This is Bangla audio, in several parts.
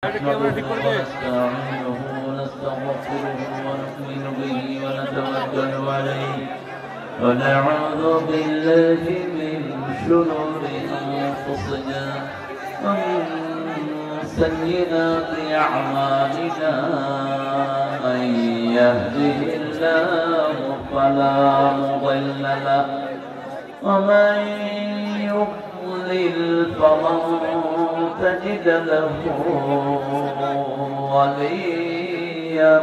ونستعينه ونستغفره ونؤمن به ونتوكل عليه ونعوذ بالله من شرور أنفسنا ومن سيئات أعمالنا من يهده الله فلا مضل له ومن يضلل فلن تجد له وليا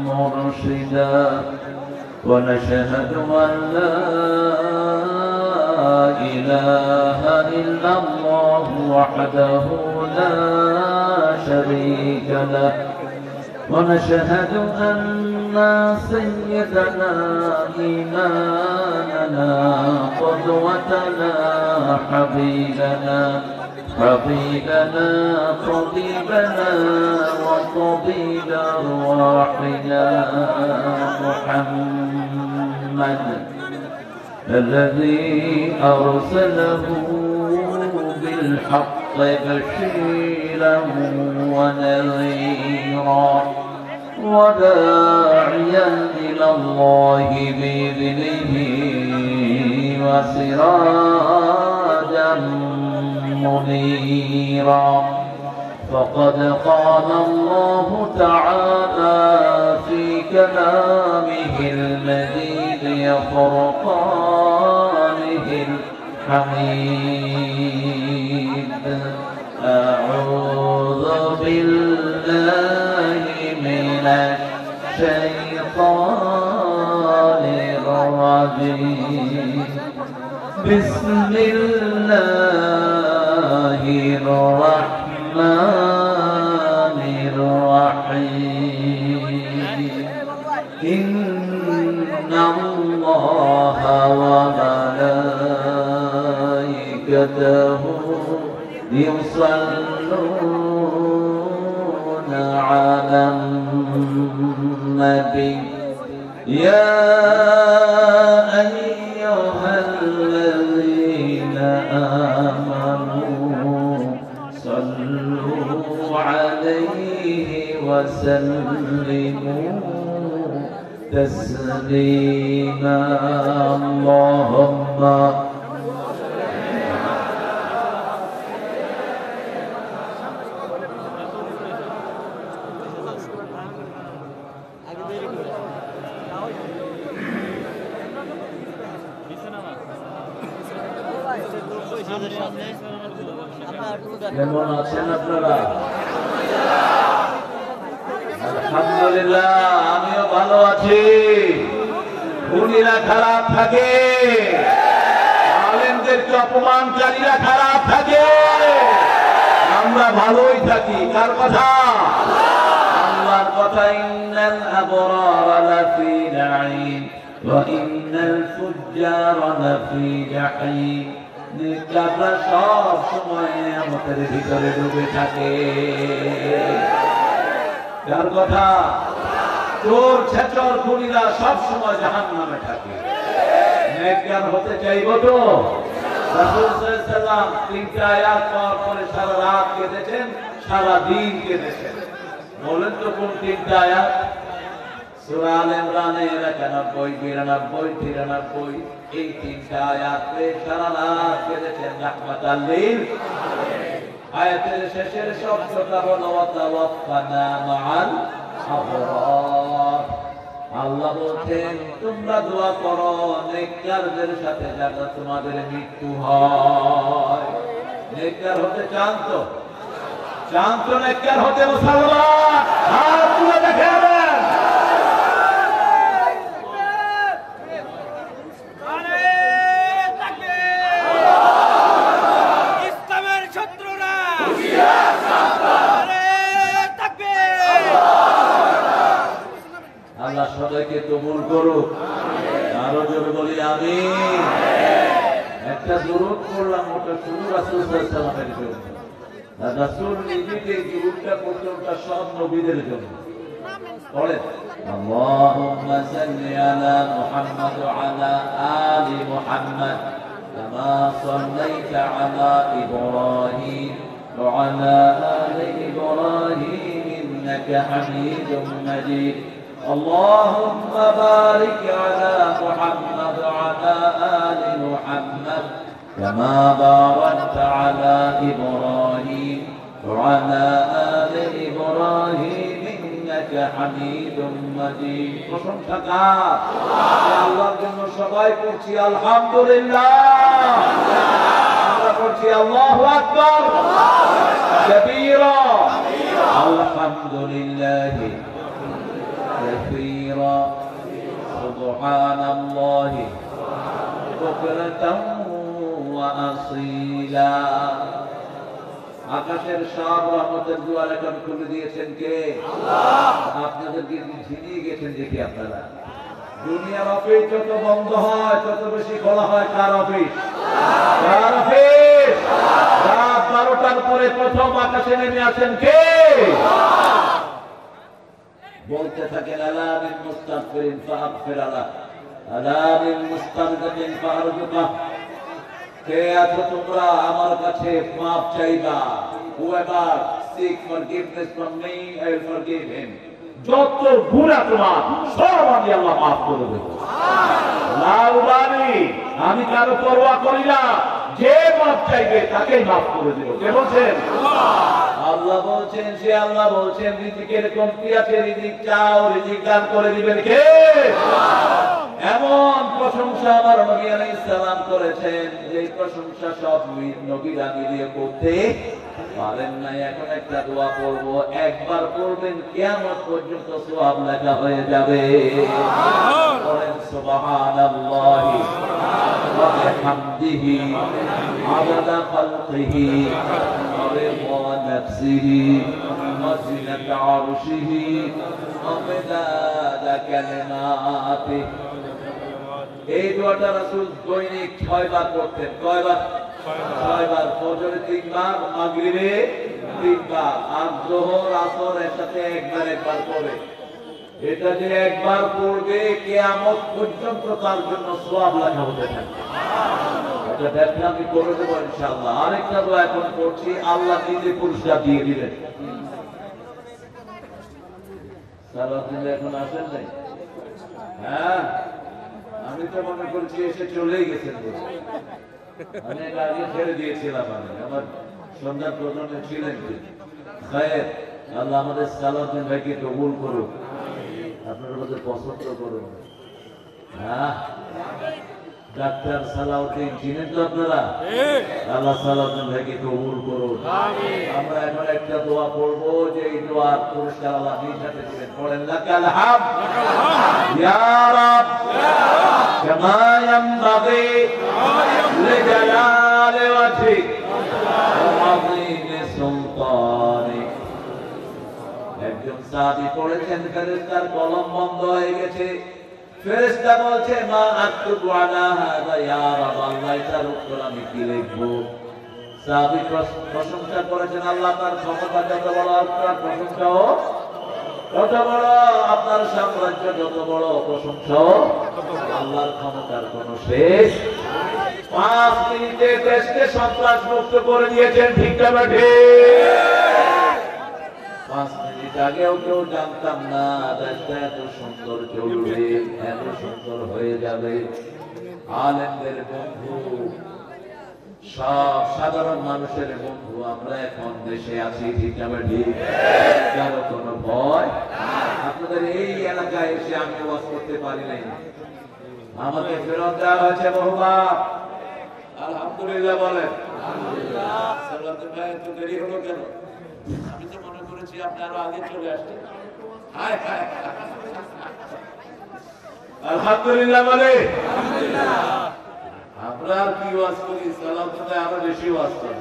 مرشدا ونشهد أن لا إله إلا الله وحده لا شريك له ونشهد أن سيدنا إمامنا قدوتنا حبيبنا طبيبنا وطبيب أرواحنا محمد الذي أرسله بالحق بشيرا ونذيرا وداعيا إلى الله بإذنه وسراجا منيرا فقد قال الله تعالى في كلامه المجيد فرقانه الحميد أعوذ بالله من الشيطان الرجيم بسم الله الرحمن الرحيم إن الله وملائكته يصلون على النبي يا أيها الذين آمنوا صلوا عليه وسلموا تسليما اللهم কেমন আছেন আপনারা? আলহামদুলিল্লাহ আমিও ভালো আছি। খুনিরা খারাপ থাকে, আলেমদেরকে অপমানকারীরা খারাপ থাকে, আমরা ভালোই থাকি। কার কথা? আল্লাহর কথা। ইন্নাল আবরারা লাফি নাঈম ওয়া ইন্নাল ফুজ্জারা লাফি জাহিম। নেককাররা সব সময় আমাদের ভিতরে ডুবে থাকে। যার কথা? চোর ছেচর খুনিরা সব সময় জাহান্নামে থাকে। নেককার হতে চাইবো তো? রাসূল সাল্লাল্লাহু আলাইহি ওয়াসাল্লাম তিনটা আয়াত পাওয়ার পরে সারা রাত কেঁদেছেন, সারা দিন কেঁদেছেন। বলেন তো কোন তিনটা আয়াত? সূরা আলে ইমরানের 91, 92, 93 এই তিনটা আয়াতে সারা রাত কেঁদেছেন রাহমাতাল লিল আলামিন। আয়াতের শেষের শব্দটা হলো ওয়াতাওয়াফানা মাআল আবরার। আল্লাহ বলছেন তোমরা দোয়া করো নেককারদের সাথে যাতে তোমাদের মৃত্যু হয়। নেককার হতে চান তো? চান তো নেককার হতে? মুসলমান হাত তুলে দেখাবেন। আল্লাহ সবাইকে কবুল করুক। আরো জোরে বলি আমিন। একটা দুরূদ পড়লাম, ওটা শুধু রাসূল সাল্লাল্লাহু আলাইহি ওয়াসাল্লামের জন্য। রাসূল নিজেকে দুরূদটা পড়তে, ওটা সব নবীদের জন্য। পড়েন আল্লাহুম্মা সাল্লি আলা মুহাম্মাদ ওয়া আলা আলি মুহাম্মাদ كما صليت على إبراهيم وعلى آل إبراهيم إنك حميد مجيد اللهم بارك على محمد وعلى آل محمد كما باركت على إبراهيم وعلى آل إبراهيم إنك حميد مجيد প্রশংসাকার আল্লাহর জন্য সবাই পড়ছি আলহামদুলিল্লাহ আমরা পড়ছি আল্লাহু আকবার কবীরা আলহামদুলিল্লাহ كثيرا سبحان الله بكرة وأصيلا আকাশের সব রহমতের দুয়ার এখন খুলে দিয়েছেন কে? আল্লাহ। আপনাদেরকে ঝিনিয়ে গেছেন দেখি আপনারা। দুনিয়ার অফিস যত বন্ধ হয় তত বেশি খোলা হয় কার অফিস? কার অফিস? রাত 12টার পরে প্রথম আকাশে নেমে আসেন কে? বলতে থাকেন আলা বিল মুস্তাগফিরিন ফাগফির আলা আলা বিল মুস্তাগফিরিন ফারজুকা কে আছো তোমরা আমার কাছে মাফ চাইবা whoever seek forgiveness from me I will forgive him যত গুনাহ তোমার সব আমি আল্লাহ maaf করে দেব সুবহানাল্লাহ আমি কারো পরোয়া করি না যে মাফ চাইবে তাকেই maaf করে দেব কে বলেন আল্লাহ বলছেন সে আল্লাহ বলছেন রিজিকের কমতি আছে রিজিক চাও রিজিক দান করে দিবেন কে এমন প্রশংসা আমার নবী আলাইহিস সালাম করেছেন যে প্রশংসা সব নবীরা মিলিয়ে করতে পারেন না এখন একটা দোয়া করব একবার পড়বেন কিয়ামত পর্যন্ত সওয়াব লেখা হয়ে যাবে বলেন সুবহানাল্লাহি ওয়া বিহামদিহি আদাদা খালকিহি ওয়া রিদা নাফসিহি ওয়া জিনাতা আরশিহি ওয়া মিদাদা কালিমাতিহি এই দোয়াটা রাসূল দৈনিক 6 বার করতেন কয়বার 6 বার ফজরে 3 বার মাগরিবে 3 বার আর যোহর আসর এর সাথে একবার করে এটা যে একবার পড়বে কিয়ামত পর্যন্ত তার জন্য সওয়াব লেখা হতে থাকবে এটা ব্যাখ্যা আমি করে দেব ইনশাআল্লাহ আরেকটা দোয়া এখন পড়ছি আল্লাহ নিজে পুরস্কার দিয়ে দিবেন সারাদিন এখন আসেন নাই হ্যাঁ আমি তো মনে করছি এসে চলেই গেছেন অনেক আগে ছেড়ে দিয়েছিলাম আমি আমার সন্ধ্যার প্রজন্মে ছিলেন খায়ের আল্লাহ আমাদের সালাউদ্দিন ভাইকে কবুল করুন আপনার মধ্যে পছন্দ করুন হ্যাঁ ডাক্তার সালাউদ্দিন চিনেন তো আপনারা আল্লাহ সালাউদ্দিন ভাইকে কবুল করুন আমরা এখন একটা দোয়া পড়বো যে এই দোয়ার পুরস্কার আল্লাহ নিজ হাতে দিবেন পড়েন লাকাল হামদ ইয়া রাব কামা ইয়ানবাগি লিজালালি ওয়াজহিক ওয়া আযীমি সুলতানিক একজন সাহাবী পড়েছেন ফেরেশতার কলম বন্ধ হয়ে গেছে ফেরেশতা বলছে মা আকতুবু আলা হাযা ইয়া রাব আল্লাহ এটার উত্তর আমি কি লিখব সাহাবী প্রশংসা করেছেন আল্লাহ তার ক্ষমতা যত বড় আপনার প্রশংসাও কত বড় আপনার সাম্রাজ্য যত বড় প্রশংসা আল্লাহর ক্ষমতার কোনো শেষ 5 মিনিটে দেশকে সন্ত্রাস মুক্ত করে দিয়েছেন ঠিক না ঠিক 5 মিনিট আগেও কেউ জানতাম না দেশটা এত সুন্দর চলবে এত সুন্দর হয়ে যাবে আলেমদের বন্ধু সব সাধারণ মানুষের বন্ধু আমরা এখন দেশে আছি ঠিক না ঠিক কারো কোনো ভয় আপনাদের এই এলাকায় এসে আমি ওয়াজ করতে পারি নাই আমাকে ফেরত দেওয়া হয়েছে বহুবার আলহামদুলিল্লাহ বলেন আলহামদুলিল্লাহ সালাতুল ভাই তো দেরি হলো কেন আমি তো মনে করেছি আপনি আরো আগে চলে আসছেন হায় হায় আলহামদুলিল্লাহ বলে আলহামদুলিল্লাহ আমরা আর কি ওয়াজ করি সালাতুল ভাই আরো বেশি ওয়াজ করে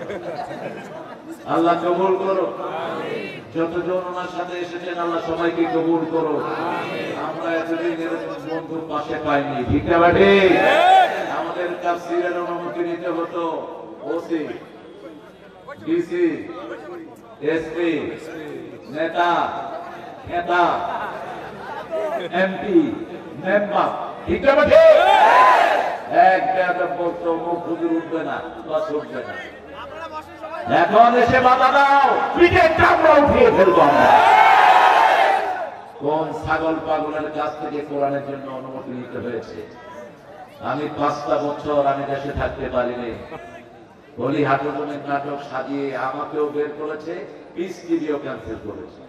আল্লাহ কবুল করো আমিন যতজন ওনার সাথে এসেছেন আল্লাহ সবাইকে কবুল করো আমিন আমরা এতদিন এরকম বন্ধু পাশে পাইনি ঠিক না ঠিক আমাদের তাফসীরের অনুমতি নিতে হতো ওসি ডিসি এসপি নেতা নেতা এমপি মেম্বার ঠিক না ঠিক এক বেয়াদব বলতো মুখ খুঁজে উঠবে না বাস উঠবে না এখন এসে বাধা দাও, পিঠের চামড়া উঠিয়ে ফেলবো আমরা। কোন ছাগল পাগলের কাছ থেকে কোরআনের জন্য অনুমতি নিতে হয়েছে? আমি 5টা বছর আমি দেশে থাকতে পারিনি, বলি হাটুজনের নাটক সাজিয়ে আমাকেও বের করেছে, পিস টিভিও ক্যান্সেল করেছে।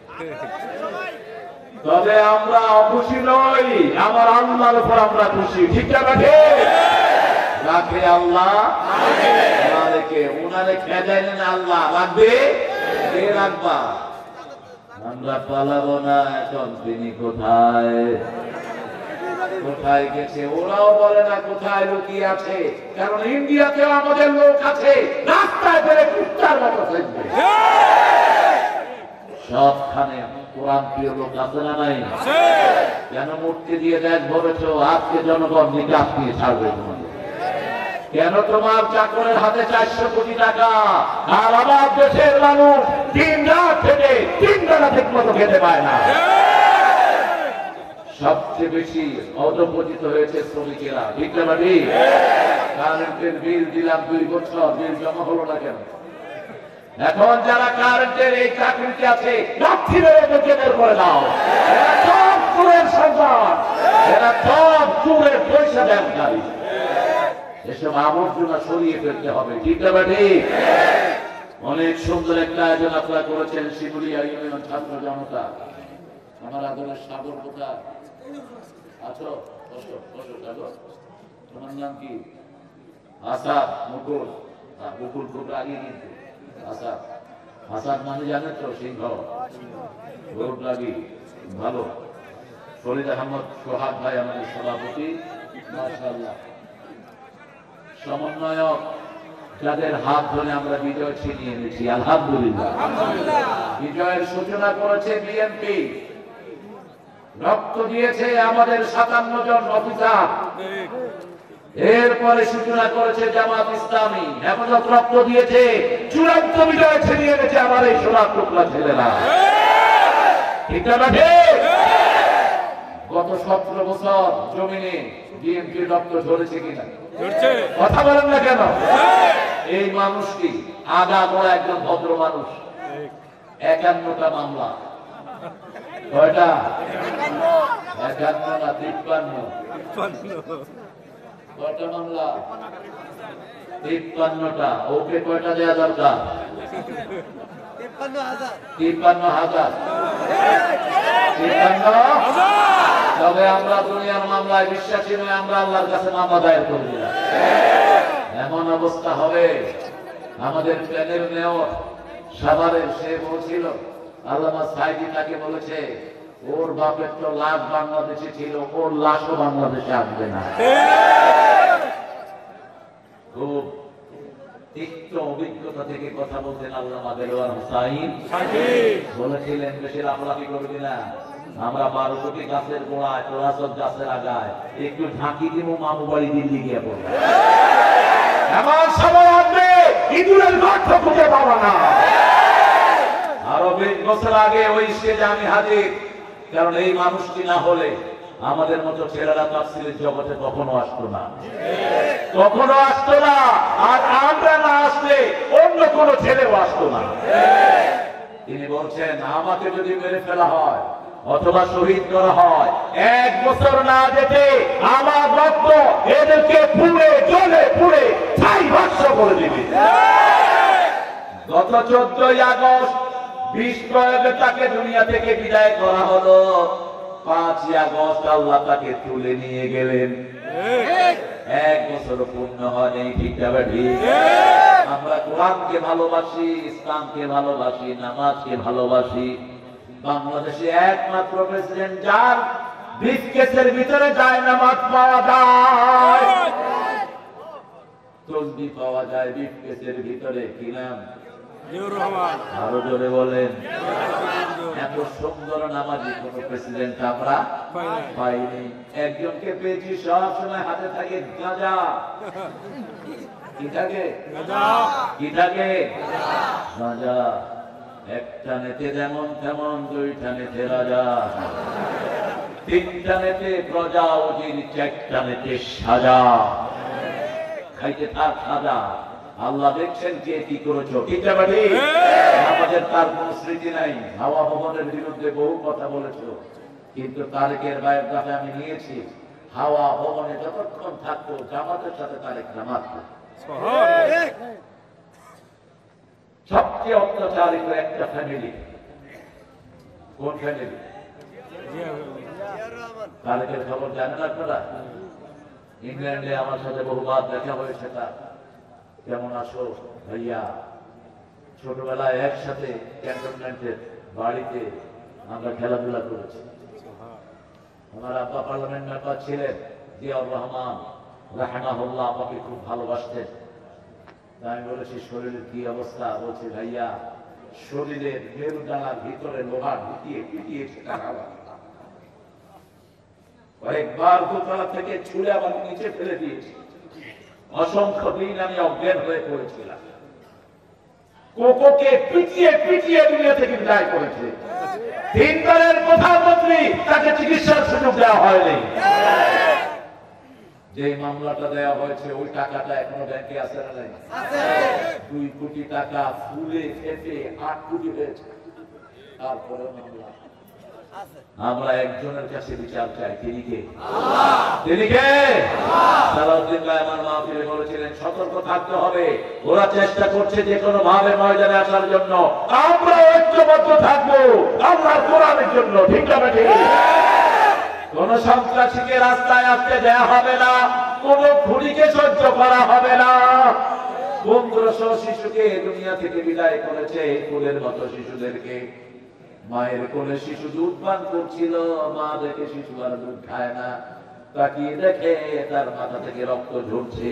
তবে আমরা অখুশি নই, আমার আল্লাহর উপর আমরা খুশি। ঠিক আছে, রাখে আল্লাহ, ওনারে খেজাইলেন আল্লাহ, রাখবে কে রাখবা? আমরা পালাবো না। এখন তিনি কোথায় কোথায় গেছে? ওরাও বলে না কোথায় লুকিয়ে আছে, কারণ ইন্ডিয়াতেও আমাদের লোক আছে, রাস্তায় বেড়ে কুত্তার মতো থাকবে। সবখানে কোরআন প্রিয় লোক আছে না নাই? কেন মূর্তি দিয়ে দেশ ভরেছ? আজকে জনগণ নিকাশ দিয়ে ছাড়বে তোমাদের। কেন তোমার চাকরের হাতে 400 কোটি টাকা, আর আমার দেশের মানুষ দিন রাত খেটে 3 বেলা ঠিক মতো খেতে পায় না? সবচেয়ে বেশি অধপতিত হয়েছে শ্রমিকেরা। ঠিক না? কারেন্টের বিল দিলাম 2 বছর, বিল জমা হলো না কেন? এখন যারা কারেন্টের এই চাকরিতে আছে, লাঠি মেরে বের করে দাও। এরা সব চোরের সন্তান, এরা সব চোরের পয়সা দেনকারী। এসব আবর্জনা সরিয়ে ফেলতে হবে। ঠিক না? অনেক সুন্দর একটা আয়োজন আপনারা করেছেন, শিমুলিয়া ইউনিয়ন ছাত্র জনতা। আমার আদরের সাগর কোথায় আছো? তোমার নাম কি? আসাদ, মুকুল। মুকুল খুব রাগি কিন্তু। আসাদ, আসাদ মানে জানে তো? সিংহ, খুব রাগি, ভালো। ফরিদ আহমদ সোহাগ ভাই আমাদের সভাপতি, মাশাআল্লাহ। সমন্বয়ক, যাদের হাত ধরে আমরা বিজয় ছিনিয়ে এনেছি, আলহামদুলিল্লাহ। বিজয়ের সূচনা করেছে বিএনপি, রক্ত দিয়েছে আমাদের 57 জন অফিসার। এরপরে সূচনা করেছে জামাত ইসলামী, হেফাজত রক্ত দিয়েছে। চূড়ান্ত বিজয় ছিনিয়ে এনেছে আমার এই সোনার টুকরা ছেলেরা। ঠিক না? গত 17 বছর জমিনে বিএনপি রক্ত ঝরেছে কিনা? কথা বলেন না কেন? এই মানুষটি আগা গোড়া একজন ভদ্র মানুষ। 51টা মামলা। কয়টা? 51 না 53? কয়টা মামলা? 53টা। ওকে কয়টা দেওয়া দরকার? 53,000। তবে আমরা দুনিয়ার মামলায় বিশ্বাসী নয়, আমরা আল্লাহর কাছে মামলা দায়ের করে দিলাম। এমন অবস্থা হবে, আমাদের প্যানেল মেয়র সাভারের, সে বলছিল, আল্লামা সাইদি তাকে বলেছে, ওর বাপের তো লাশ বাংলাদেশে ছিল, ওর লাশও বাংলাদেশে আসবে না। খুব তিক্ত অভিজ্ঞতা থেকে কথা বলতেন আল্লামা দেলোয়ার হোসাইন। বলেছিলেন, বেশি লাফালাফি করবি না, আমরা 12 কোটি গাছের গোড়ায়, তোরা সব গাছের আগায়, একটু ঝাঁকি দিব, মামু বাড়ি দিল্লি গিয়ে পড়বে। এমন সময় আসবে ইঁদুরের গর্ত খুঁজে পাবা না। আরো 20 বছর আগে ওই স্টেজে আমি হাজির, কারণ এই মানুষটি না হলে আমাদের মতো ছেলেরা তাফসীরের জগতে কখনো আসতো না, কখনো আসতো না। আর আমরা না আসলে অন্য কোন ছেলেও আসতো না। তিনি বলছেন, আমাকে যদি মেরে ফেলা হয় অথবা শহীদ করা হয়, 1 বছর না যেতে আমার রক্ত এদেরকে পুড়ে জ্বলে পুড়ে ছাই ভস্ম করে দিবে। গত 14ই আগস্ট বিষ প্রয়োগে তাকে দুনিয়া থেকে বিদায় করা হলো। 5ই আগস্ট আল্লাহ তাকে তুলে নিয়ে গেলেন। 1 বছর পূর্ণ হয়নি। ঠিক না? ঠিক। আমরা কোরআনকে ভালোবাসি, ইসলামকে ভালোবাসি, নামাজকে ভালোবাসি। বাংলাদেশে একমাত্র প্রেসিডেন্ট যার ব্রিফকেসের ভিতরে যায় নামাজ পাওয়া যায়, তসবিহ পাওয়া যায় ব্রিফকেসের ভিতরে। কি নাম? আরো জোরে বলেন। এত সুন্দর নামাজি কোন প্রেসিডেন্ট আমরা পাইনি। একজনকে পেয়েছি, সব সময় হাতে থাকে গাঁজা। কি থাকে? কি থাকে? গাঁজা। একটা নেতে যেমন তেমন, 2টা নেতে রাজা, 3টা নেতে প্রজা উজির, 4টা নেতে সাজা। খাইতে থাক সাজা, আল্লাহ দেখছেন কে কি করেছো, ঠিক না ঠিক? আমাদের তার কোন স্মৃতি নাই। হাওয়া ভবনের বিরুদ্ধে বহু কথা বলেছো, কিন্তু তারেকের বায়োগ্রাফি আমি নিয়েছি। হাওয়া ভবনে যতক্ষণ থাকতো জামাতের সাথে তারেক জামাত। সবচেয়ে অত্যাচারিত একটা ফ্যামিলি, কোন ফ্যামিলি? তারেকের খবর জানেন আপনারা? ইংল্যান্ডে আমার সাথে বহুবার দেখা হয়েছে তার। কেমন আছো ভাইয়া? ছোটবেলায় একসাথে ক্যান্টনমেন্টের বাড়িতে আমরা খেলাধুলা করেছি। আমার আব্বা পার্লামেন্ট মেম্বার ছিলেন, জিয়াউর রহমান রাহমাহুল্লাহ আব্বাকে খুব ভালোবাসতেন। আমি বলেছি শরীরের কি অবস্থা? বলছে ভাইয়া শরীরের মেরুদানার ভিতরে লোহা ঢুকিয়ে পিটিয়েছে তার আবার। কয়েকবার দোতলা থেকে ছুঁড়ে আবার নিচে ফেলে দিয়েছে। অসংখ্য দিন আমি অজ্ঞান হয়ে পড়েছিলাম। কোকোকে পিটিয়ে পিটিয়ে দুনিয়া থেকে বিদায় করেছে। তিনবারের প্রধানমন্ত্রী, তাকে চিকিৎসার সুযোগ দেওয়া হয়নি। যে মামলাটা দেওয়া হয়েছে ওই টাকাটা এখনো ব্যাংকে আছে না নাই? 2 কোটি টাকা ফুলে ফেটে 8 কোটি হয়েছে। তারপরে মামলা। আমরা একজনের কাছে বিচার চাই, তিনি কে? তিনি কে? সালাউদ্দিন ভাই আমার মাহফিলে বলেছিলেন সতর্ক থাকতে হবে, ওরা চেষ্টা করছে যে কোনো ভাবে ময়দানে আসার জন্য। আমরা ঐক্যবদ্ধ থাকবো আল্লাহর কোরআনের জন্য, ঠিক না ঠিক? কোন সন্ত্রাসীকে রাস্তায় আসতে দেয়া হবে না, কোন খুনিকে সহ্য করা হবে না। 1500 শিশুকে দুনিয়া থেকে বিদায় করেছে, ফুলের মতো শিশুদেরকে। মায়ের কোলে শিশু দুধ পান করছিল, মা দেখে শিশু আর দুধ খায় না, তাকিয়ে দেখে তার মাথা থেকে রক্ত ঝরছে।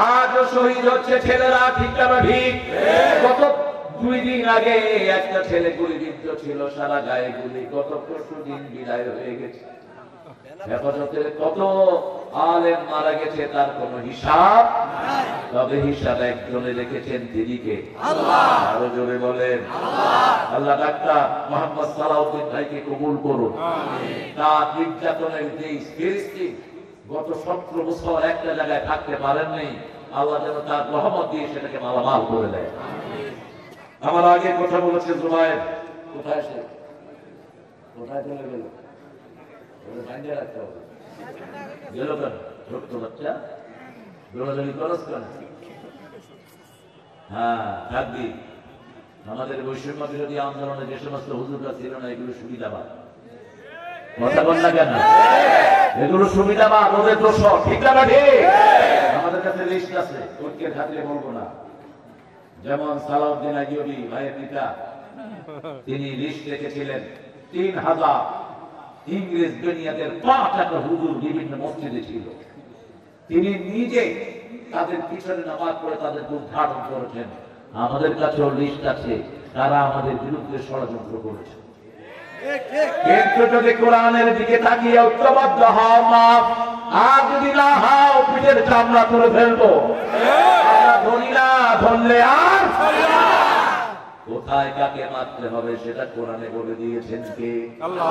আজও শহীদ হচ্ছে ছেলেরা, ঠিক না ঠিক? গত 2 দিন আগে একটা ছেলে গুলিবিদ্ধ ছিল, সারা গায়ে গুলি। গত পরশু দিন বিদায় হয়ে গেছে। হেফাজতের কত আলেম মারা গেছে, তার কোন হিসাব। তবে হিসাব একজনে রেখেছেন, তিনি কে? আল্লাহ। আরো জোরে বলেন আল্লাহ। ডাক্তার মোহাম্মদ সালাউদ্দিন ভাইকে কবুল করুন। তার নির্যাতনের যে ফিলিস্তিন গত 17 বছর একটা জায়গায় থাকতে পারেননি, আল্লাহ যেন তার রহমত দিয়ে সেটাকে মালামাল করে দেয়। আমার আগে কথা বলেছে জুবায়ের, কোথায় সে? কোথায় চলে গেল? গেল কেন? ছোট্ট বাচ্চা দৌড়াদৌড়ি করস কেন? হ্যাঁ থাকবি। আমাদের বৈষম্য বিরোধী আন্দোলনে যে সমস্ত হুজুররা ছিল না, এগুলো সুবিধাবাদ। কথা বল না কেন? এগুলো সুবিধাবাদ, ওদের দোষ, ঠিক না ঠিক? আমাদের কাছে লিস্ট আছে, ঐক্যের খাতিরে বলবো না। যেমন সালাউদ্দিন আইয়ুবী ভাইয়ের পিতা, তিনি লিস্ট রেখেছিলেন 3000 ইংরেজ বেনিয়াদের 5 টাকা হুজুর বিভিন্ন মসজিদে ছিল। তিনি নিজে তাদের পিছনে নামাজ পড়ে তাদেরকে উদ্ঘাটন করেছেন। আমাদের কাছেও লিস্ট আছে, তারা আমাদের বিরুদ্ধে ষড়যন্ত্র করেছে। কিন্তু যদি কোরআনের দিকে তাকিয়ে ঐক্যবদ্ধ হও মাপ, আর যদি না হও পিঠের চামড়া তুলে ফেলবো। আমরা ধরি না, ধরলে আর কোথায় কাকে মারতে হবে সেটা কোরআনে বলে দিয়েছেন কে? আল্লাহ।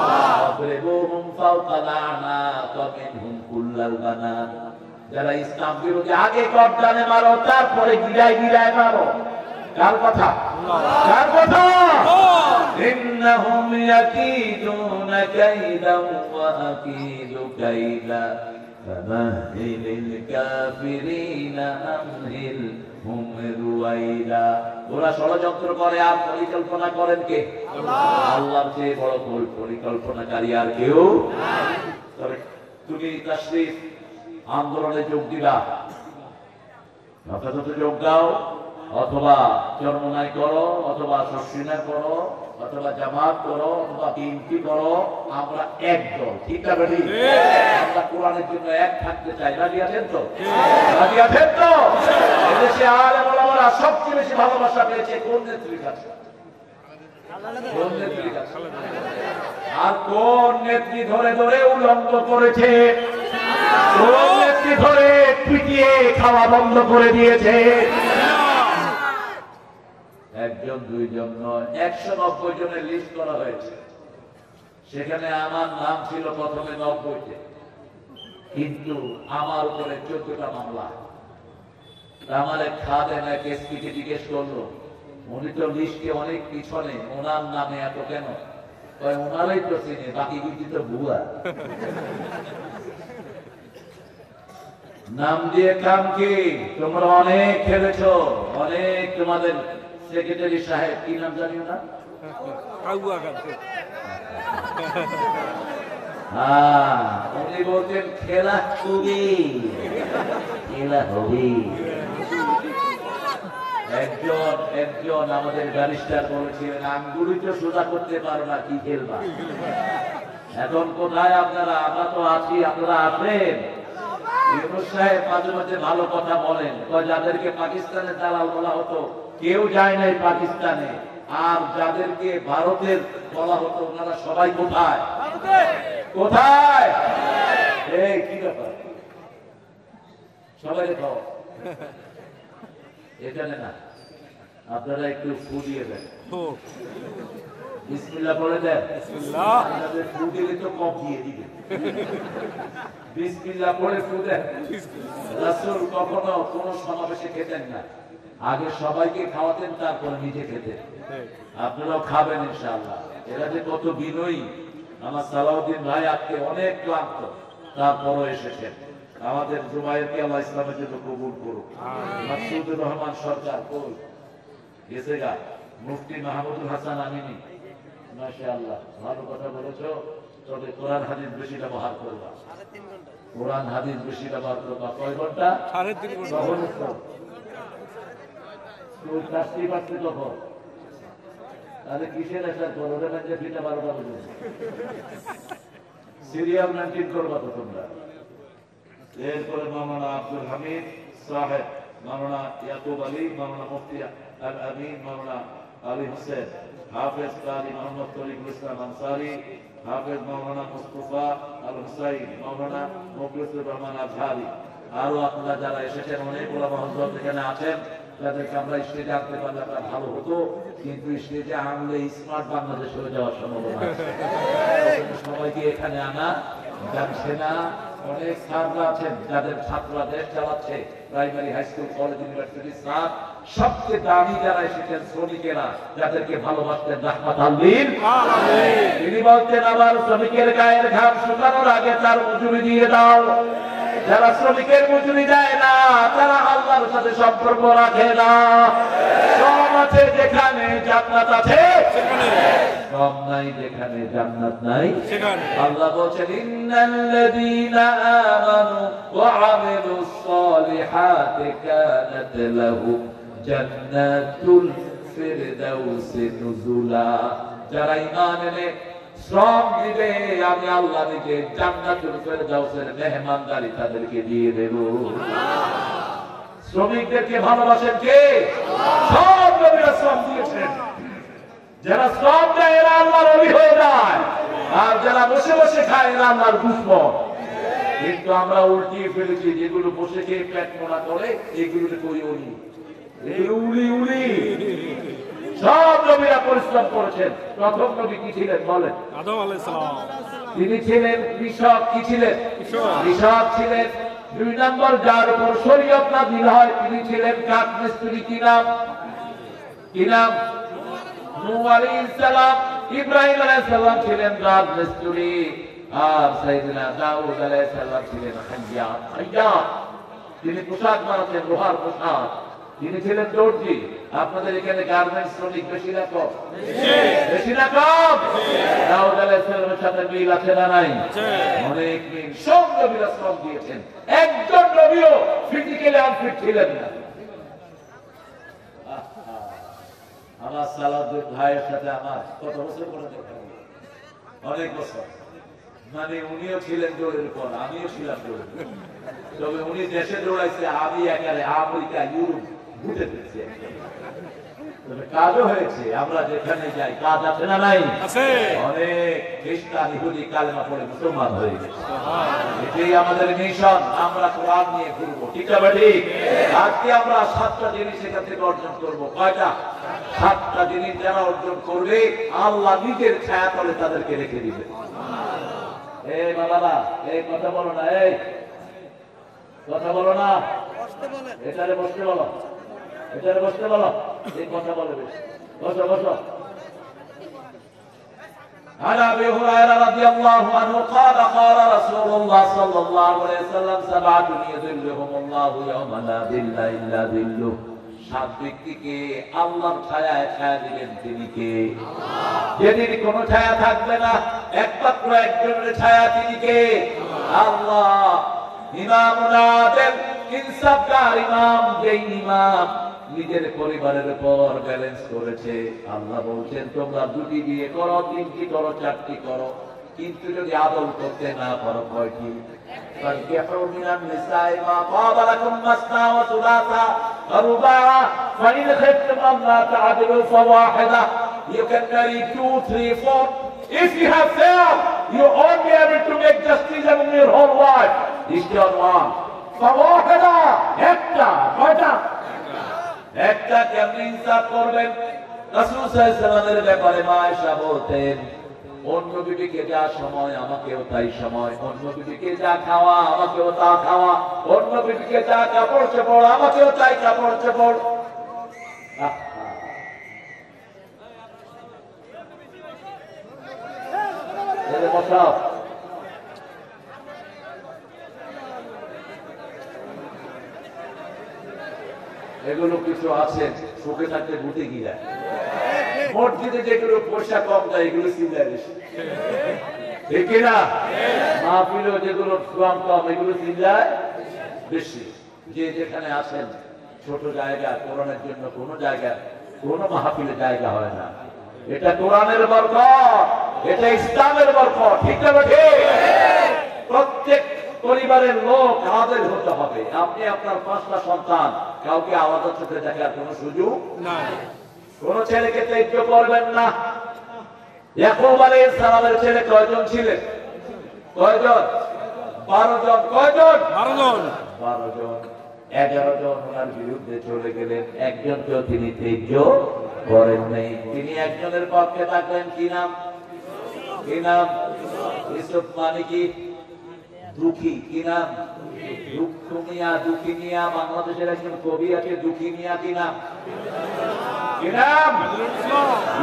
যারা ইসলাম বিরোধী আগে গর্দানে মারো, তারপরে গিরায় গিরায় মারো। কার কথা? কার কথা? ইন্নাহুম ইয়াকিদুনা কাইদান ওয়া আকিদু কাইদা ফামাহিলিল কাফিরিনা আমহিলহুম রুয়াইদা। ওরা ষড়যন্ত্র করে আর পরিকল্পনা করেন কে? আল্লাহ। আল্লাহর চেয়ে বড় পরিকল্পনাকারী আর কেউ নাই। তবে তুমি তাশরীফ আন্দোলনে যোগ দিবা, যথাযথ যোগ দাও, অথবা চরমনাই করো, অথবা সশরীনা করো, অথবা জামাত করো, অথবা বিএনপি করো। আমরা এক দল, ঠিক আছে? আমরা কোরআনের জন্য এক থাকতে চাই। রাজি আছেন তো? রাজি আছেন তো? এদেশে আলেম ওলামারা সবচেয়ে বেশি ভালোবাসা পেয়েছে কোন নেত্রীর কাছে? কোন নেত্রীর কাছে? আর কোন নেত্রী ধরে ধরে উলঙ্গ করেছে? কোন নেত্রী ধরে পিটিয়ে খাওয়া বন্ধ করে দিয়েছে? একজন দুইজন নয়, 190 জনের লিস্ট করা হয়েছে। সেখানে আমার নাম ছিল প্রথমে 90-তে, কিন্তু আমার উপরে 14টা মামলা। আমার এক খাদেম এক এসপিকে জিজ্ঞেস করলো, উনি তো লিস্টে অনেক পিছনে, ওনার নামে এত কেন? ওনারাই তো চিনে, বাকি কিছু তো ভুয়া। নাম দিয়ে কাম কি? তোমরা অনেক খেলেছো, অনেক। তোমাদের সেক্রেটারি সাহেব কি নাম জানিও না? উনি বলছেন খেলা খুবই, খেলা হবে। একজন আমাদের ব্যারিস্টার বলেছিলেন, আঙ্গুলি তো সোজা করতে পারো না, কি খেলবা? এখন কোথায় আপনারা? আমরা তো আছি, আপনারা আসেন। ইউনূস সাহেব মাঝে মাঝে ভালো কথা বলেন, যাদেরকে পাকিস্তানের দালাল বলা হতো কেউ যায় নাই পাকিস্তানে, আর যাদেরকে ভারতের বলা হতো ওনারা সবাই কোথায়? কোথায়? এই কি ব্যাপার? সবাই দেখো এখানে না, আপনারা একটু ফু দিয়ে দেন, বিসমিল্লাহ বলে দেন। ফু দিলে তো কম দিয়ে দিবেন, বিসমিল্লাহ বলে ফু দেন। রাসূল কখনো কোন সমাবেশে খেতেন না, আগে সবাইকে খাওয়াতেন, তারপরে নিজে খেতেন। আপনারাও খাবেন ইনশাআল্লাহ। এরা যে কত বিনয়ী। আমার সালাউদ্দিন ভাই আজকে অনেক ক্লান্ত, তারপরও এসেছেন। আমাদের জুবাইরকে আল্লাহ ইসলামের জন্য কবুল করুক। মাসুদুর রহমান সরকার কই গেছে গা? মুফতি মাহমুদুল হাসান আমিনী, মাশাআল্লাহ ভালো কথা বলেছো, তবে কোরআন হাদিস বেশি ব্যবহার করবা। কোরআন হাদিস বেশি ব্যবহার করবা। কয় ঘন্টা? 3.5 ঘন্টা। তুই চাকরি পাচ্ছি তখন, তাহলে কিসের আসার পর ওদের কাছে ফিটা 12টা পর্যন্ত সিরিয়াল মেনটেন করবা তো তোমরা। এরপরে মাওলানা আব্দুল হামিদ সাহেব, মাওলানা ইয়াকুব আলী, মাওলানা মুফতি আল আমিন, মাওলানা আলী হোসেন, হাফেজ কারি মোহাম্মদ তরিকুল ইসলাম আনসারী, হাফেজ মাওলানা মুস্তাফা আল হুসাইন, মাওলানা মুখলিসুর রহমান আজহারি, আরো আপনারা যারা এসেছেন, অনেক ওলামা হযরত এখানে আছেন, তাদেরকে আমরা স্টেজে আনতে পারলে আমরা ভালো হতো, কিন্তু স্টেজে আনলে স্মার্ট বাংলাদেশ হয়ে যাওয়ার সম্ভাবনা আছে। সবাইকে এখানে আনা যাচ্ছে না। অনেক ছাত্ররা আছেন যাদের ছাত্ররা দেশ চালাচ্ছে, primary, high school, college, university staff, সবচেয়ে দামি যারা এসেছেন শ্রমিকেরা, যাদেরকে ভালোবাসতেন রাহমাত আল্লিন। তিনি বলতেন, আবার শ্রমিকের গায়ের ঘাম শুকানোর আগে তার মজুরি দিয়ে দাও। যারা শ্রমিকের মজুরি দেয় না তারা আল্লাহর সাথে সম্পর্ক রাখে না। সব আছে যেখানে জান্নাত আছে, সব নাই যেখানে জান্নাত নাই। আল্লাহ বলেন, ইন্নাল্লাযীনা আমানু ওয়া আমিলুস সালিহাতি কানাত লাহুম জান্নাতুল ফিরদাউসি নুজুলা। যারা ঈমান এনে শ্রম দিবে, আমি আল্লাহ নিজে জান্নাতুল ফিরদাউসের মেহমানদারি তাদেরকে দিয়ে দেব। শ্রমিকদেরকে ভালোবাসেন কে? সব নবীরা শ্রম দিয়েছেন। যারা শ্রম দেয় এরা আল্লাহর ওলি হয়ে যায়, আর যারা বসে বসে খায় এরা আল্লাহর দুশমন। কিন্তু আমরা উল্টিয়ে ফেলেছি, যেগুলো বসে খেয়ে পেট মোড়া করে এগুলোকে কই ওলি, এগুলো উলি উলি। সব নবীরা পরিশ্রম করেছেন। প্রথম নবী কি ছিলেন বলেন? আদম আলাইহিস সালাম। তিনি ছিলেন কৃষক। কি ছিলেন? কৃষক ছিলেন। 2 নম্বর, যার উপর শরীয়ত নাযিল হয় তিনি ছিলেন কাঠমিস্ত্রি। কি নাম? কি নাম? নূহ আলাইহিস সালাম। ইব্রাহিম আলাইহিস সালাম ছিলেন রাজমিস্ত্রি, আর সাইয়েদনা দাউদ আলাইহিস সালাম ছিলেন খাইয়াত। তিনি পোশাক বানাতেন, লোহার পোশাক। তিনি ছিলেন দর্জি। আপনাদের এখানে গার্মেন্টস শ্রমিক বেশি না কম? বেশি না কম? দাউদ আলাইহিস সালামের সাথে মিল আছে না নাই? অনেক মিল। সব নবীরা শ্রম দিয়েছেন। একজন নবীও ফিজিক্যালি আনফিট ছিলেন না। আমার সালাউদ্দিন ভাইয়ের সাথে আমার কত বছর পরে দেখা, অনেক বছর। মানে উনিও ছিলেন দৌড়ের উপর, আমিও ছিলাম দৌড়ের। তবে উনি দেশে দৌড়াইছে, আমি একারে আমেরিকা, ইউরোপ ঘুরে ফিরছি। তবে কাজও হয়েছে। আমরা যেখানে যাই কাজ আছে না নাই? অনেক খ্রিস্টান, ইহুদি কালেমা পড়ে মুসলমান হয়ে গেছে। এটাই আমাদের মিশন। আমরা কোরআন নিয়ে ঘুরবো, ঠিক আছে? ঠিক। আজকে আমরা 7টা জিনিস এখান থেকে অর্জন করবো। কয়টা? 7টা জিনিস যারা অর্জন করবে আল্লাহ নিজের ছায়া তলে তাদেরকে রেখে দিবে। এই বাবারা, এই কথা বলো না, এই কথা বলো না। এটারে বসতে বলো, এটারে বসতে বলো, এই কথা বলে বেশি। বসো বসো। عن ابي هريره رضي الله عنه قال قال رسول الله صلى الله عليه وسلم سبعه يذلهم الله يوم لا ظل الا ظله। সাত ব্যক্তিকে আল্লাহর ছায়ায় ছায়া দিবেন তিনি কে? যেদিন কোনো ছায়া থাকবে না, একমাত্র একজনের ছায়া তিনি কে? আল্লাহ। ইমামুল আদিল, ইনসাফকার ইমাম, যেই ইমাম নিজের পরিবারের উপর ব্যালেন্স করেছে। আল্লাহ বলছেন তোমরা দুটি বিয়ে করো, তিনটি করো, চারটি করো, কিন্তু যদি আদল করতে না পারো কয়টি? فانكحوا من النساء ما طاب لكم مثنى وثلاثا ورباعا فإن خفتم ألا تعدلوا فواحدة. You can marry 2, 3, 4. If you have failed, you won't be able to make justice among your whole life. Decision one. فواحدة, একটা, কয়টা? একটা। কেমনে ইনসাফ করবেন? রাসূল সাল্লাল্লাহু আলাইহি ওয়াসাল্লামের ব্যাপারে মা আয়েশা বলতেন, অন্য বিবিকে যা সময় আমাকেও তাই সময়, অন্য বিবিকে যা খাওয়া আমাকেও তা খাওয়া, অন্য বিবিকে যা কাপড় চোপড় আমাকেও তাই কাপড় চোপড়। এগুলো কিছু আছে সুখে থাকতে ঘুটে গিয়ে মসজিদে যেগুলো পয়সা কম দেয় এগুলো চিন্তায় বেশি, ঠিক না? মাহফিলেও যেগুলো কম কম এগুলো চিন্তায় বেশি। যে যেখানে আসেন ছোট জায়গা, কোরআনের জন্য কোন জায়গা, কোন মাহফিলে জায়গা হয় না। এটা কোরআনের বরকত, এটা ইসলামের বরকত, ঠিক না? প্রত্যেক পরিবারের লোক আদেল হতে হবে। আপনি আপনার 5টা সন্তান, কাউকে আলাদা চোখে দেখার কোন সুযোগ নাই। কোন ছেলেকে ত্যায্য করবেন না। ইয়াকুব আলাইহিস সালামের ছেলে কয়জন ছিলেন? কয়জন? 12 জন। কয়জন? 12 জন। 12 জন। 11 জন ওনার বিরুদ্ধে চলে গেলেন, একজনকেও তিনি ত্যায্য করেন নাই। তিনি একজনের পক্ষে থাকলেন, কি নাম? কি নাম? ইউসুফ। মানে কি? দুঃখী। কি নাম? দুঃখ মিয়া, দুঃখী মিয়া। বাংলাদেশের একজন কবি আছে দুঃখী মিয়া, কি নাম? কি নাম?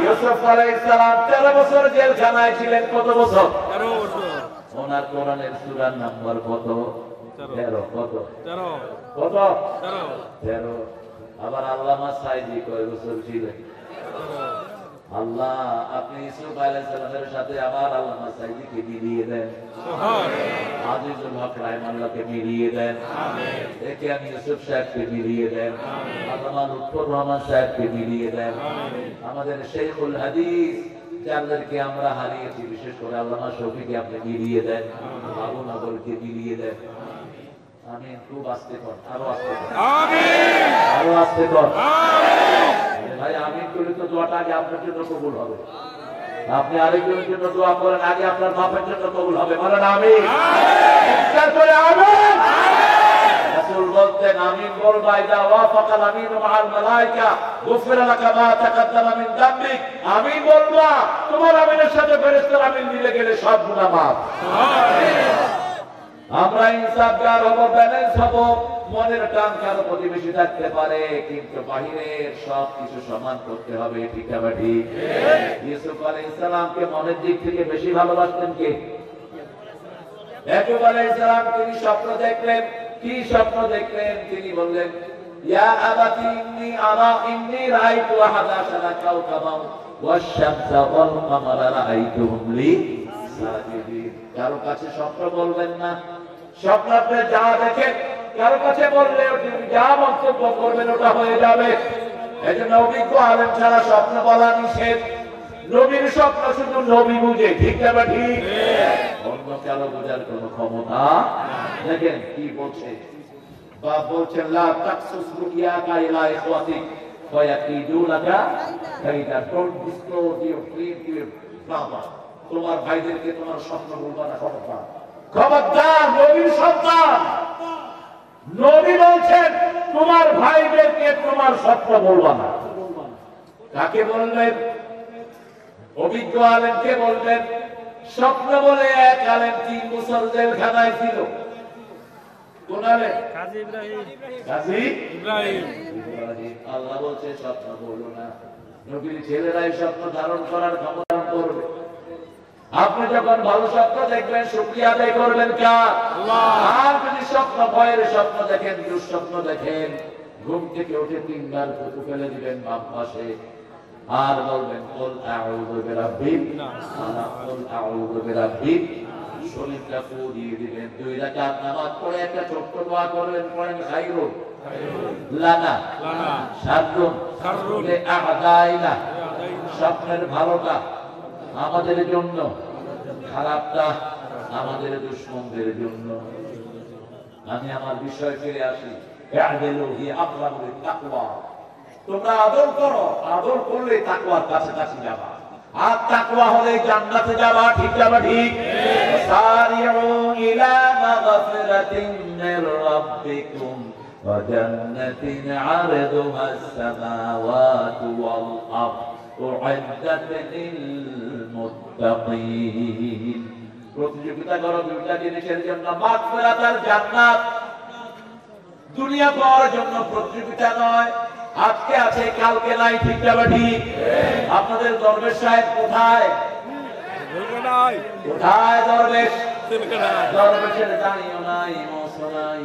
ইউসুফ আলাইহিস সালাম 13 বছর জেলখানায় ছিলেন। কত বছর? 13 বছর। ওনার কোরআনের সূরার নাম্বার কত? 13। কত? 13। কত? 13। আবার আল্লামা সাইদি কয় বছর ছিলেন? আল্লাহ, আপনি ইউসুফ আলাইহিস সালামের সাথে আবার আল্লামা সাইদিকে মিলিয়ে দেন, আজিজুল হক রাহিমাহুল্লাহকে মিলিয়ে দেন, একে আমি ইউসুফ সাহেবকে মিলিয়ে দেন, আল্লামা লুৎফর রহমান সাহেবকে মিলিয়ে দেন, আমাদের শেখুল হাদিস যাদেরকে আমরা হারিয়েছি, বিশেষ করে আল্লামা শফিকে আপনি মিলিয়ে দেন, আবু নগরকে মিলিয়ে দেন। আমিন। খুব আস্তে কর, আরো আস্তে কর, আমিন, আরো আস্তে কর, আমিন। ভাই আমিন করলে তো দোয়াটা আগে আপনার জন্য কবুল হবে। আপনি আরেকজনের জন্য দোয়া করেন, আগে আপনার বাপের জন্য কবুল হবে। বলেন আমিন। রাসূল বলতেন আমিন বলবা ইদা ওয়াফাকাল আমিনু মাআল মালায়েকা গুফিরা লাকা মা তাকাদ্দামা মিন যামবিক। আমিন বলবা, তোমার আমিনের সাথে ফেরেশতার আমিন মিলে গেলে সব গুনাহ মাফ। আমরা ইনসাফগার হব, ব্যালেন্স হব। মনের টান কারো প্রতি বেশি থাকতে পারে, কিন্তু বাহিরের সব কিছু সমান করতে হবে, ঠিক না? ঠিক। ইউসুফ আলাইহিস সালামকে মনের দিক থেকে বেশি ভালোবাসতেন কে? ইয়াকুব আলাইহিস সালাম। তিনি স্বপ্ন দেখলেন। কি স্বপ্ন দেখলেন? তিনি বললেন, ইয়া আবাতি ইন্নী রাআইতু আহাদা আশারা কাওকাবান ওয়াশ-শামসা ওয়াল কামারা রাআইতুহুম লি সাজিদিন। কারো কাছে স্বপ্ন বলবেন না। স্বপ্ন আপনি যা দেখেন কারো কাছে বললে যা মন্তব্য করবেন ওটা হয়ে যাবে। এজন্য অভিজ্ঞ আলেম ছাড়া স্বপ্ন বলা নিষেধ। নবীর স্বপ্ন শুধু নবী বুঝে, ঠিক না? ঠিক। অন্য কারো বোঝার কোনো ক্ষমতা। দেখেন কি বলছে, বাপ বলছেন লা তাকসুস রুয়াকা ইলা ইখওয়াতিক ফায়াকিদুনাকা কাইদা। Don't disclose your dream to your brother. তোমার ভাইদেরকে তোমার স্বপ্ন বলবা না। খবরদার, খবরদার। নবীর সন্তান নবী বলছেন তোমার ভাইদেরকে তোমার স্বপ্ন বলবা না। কাকে বলবেন? অভিজ্ঞ আলেমকে বলবেন। স্বপ্ন বলে এক আলেম 3 বছর জেলখানায় ছিল। কোন আলেম? কাজী ইব্রাহিম। কাজী ইব্রাহিম। আল্লাহ বলছে স্বপ্ন বলো না, নবীর ছেলেরাই স্বপ্ন ধারণ করার ক্ষমতা করবে। আপনি যখন ভালো স্বপ্ন দেখবেন শুকরিয়া আদায় করবেন কার? আল্লাহ। আর যদি স্বপ্ন ভয়ের স্বপ্ন দেখেন, দুঃস্বপ্ন দেখেন, ঘুম থেকে উঠে 3 বার থুতু ফেলে দিবেন বাম পাশে, আর বলবেন কুল আউযু বিরাব্বিন ফালাক, কুল আউযু বিরাব্বিন। শরীরটা ফুরিয়ে দিবেন, 2 রাকাত নামাজ পড়ে একটা ছোট্ট দোয়া করবেন, পড়েন খায়রুন লানা শাররুন লিআদাইনা। স্বপ্নের ভালোটা আমাদের জন্য, খারাপটা আমাদের দুশমনদের জন্য। আমি আমার বিষয় ফিরে আসি। ইয়াদিলু হি আকরাবু লিত-তাকওয়া। তোমরা আদর করো, আদর করলে তাকওয়ার কাছাকাছি যাবা, আর তাকওয়া হলে জান্নাতে যাবা। ঠিক যাবা? ঠিক। সারিউ ইলা মাগফিরাতিন মির রাব্বিকুম ওয়া জান্নাতিন আরদুহা আস-সামাওয়াতু ওয়াল আরদ উ'ইদ্দাত লিল মুত্তাকিন। প্রতিযোগিতা করো দুইটা জিনিসের জন্য, মাগফিরাত আর জান্নাত। দুনিয়া পাওয়ার জন্য প্রতিযোগিতা নয়। আজকে আছে কালকে নাই। ঠিক যাবে? ঠিক। আপনাদের দরবেশ সাহেব কোথায়? কোথায় দরবেশ? দরবেশের দাঁড়িয়েও নাই, মৌসুম নাই,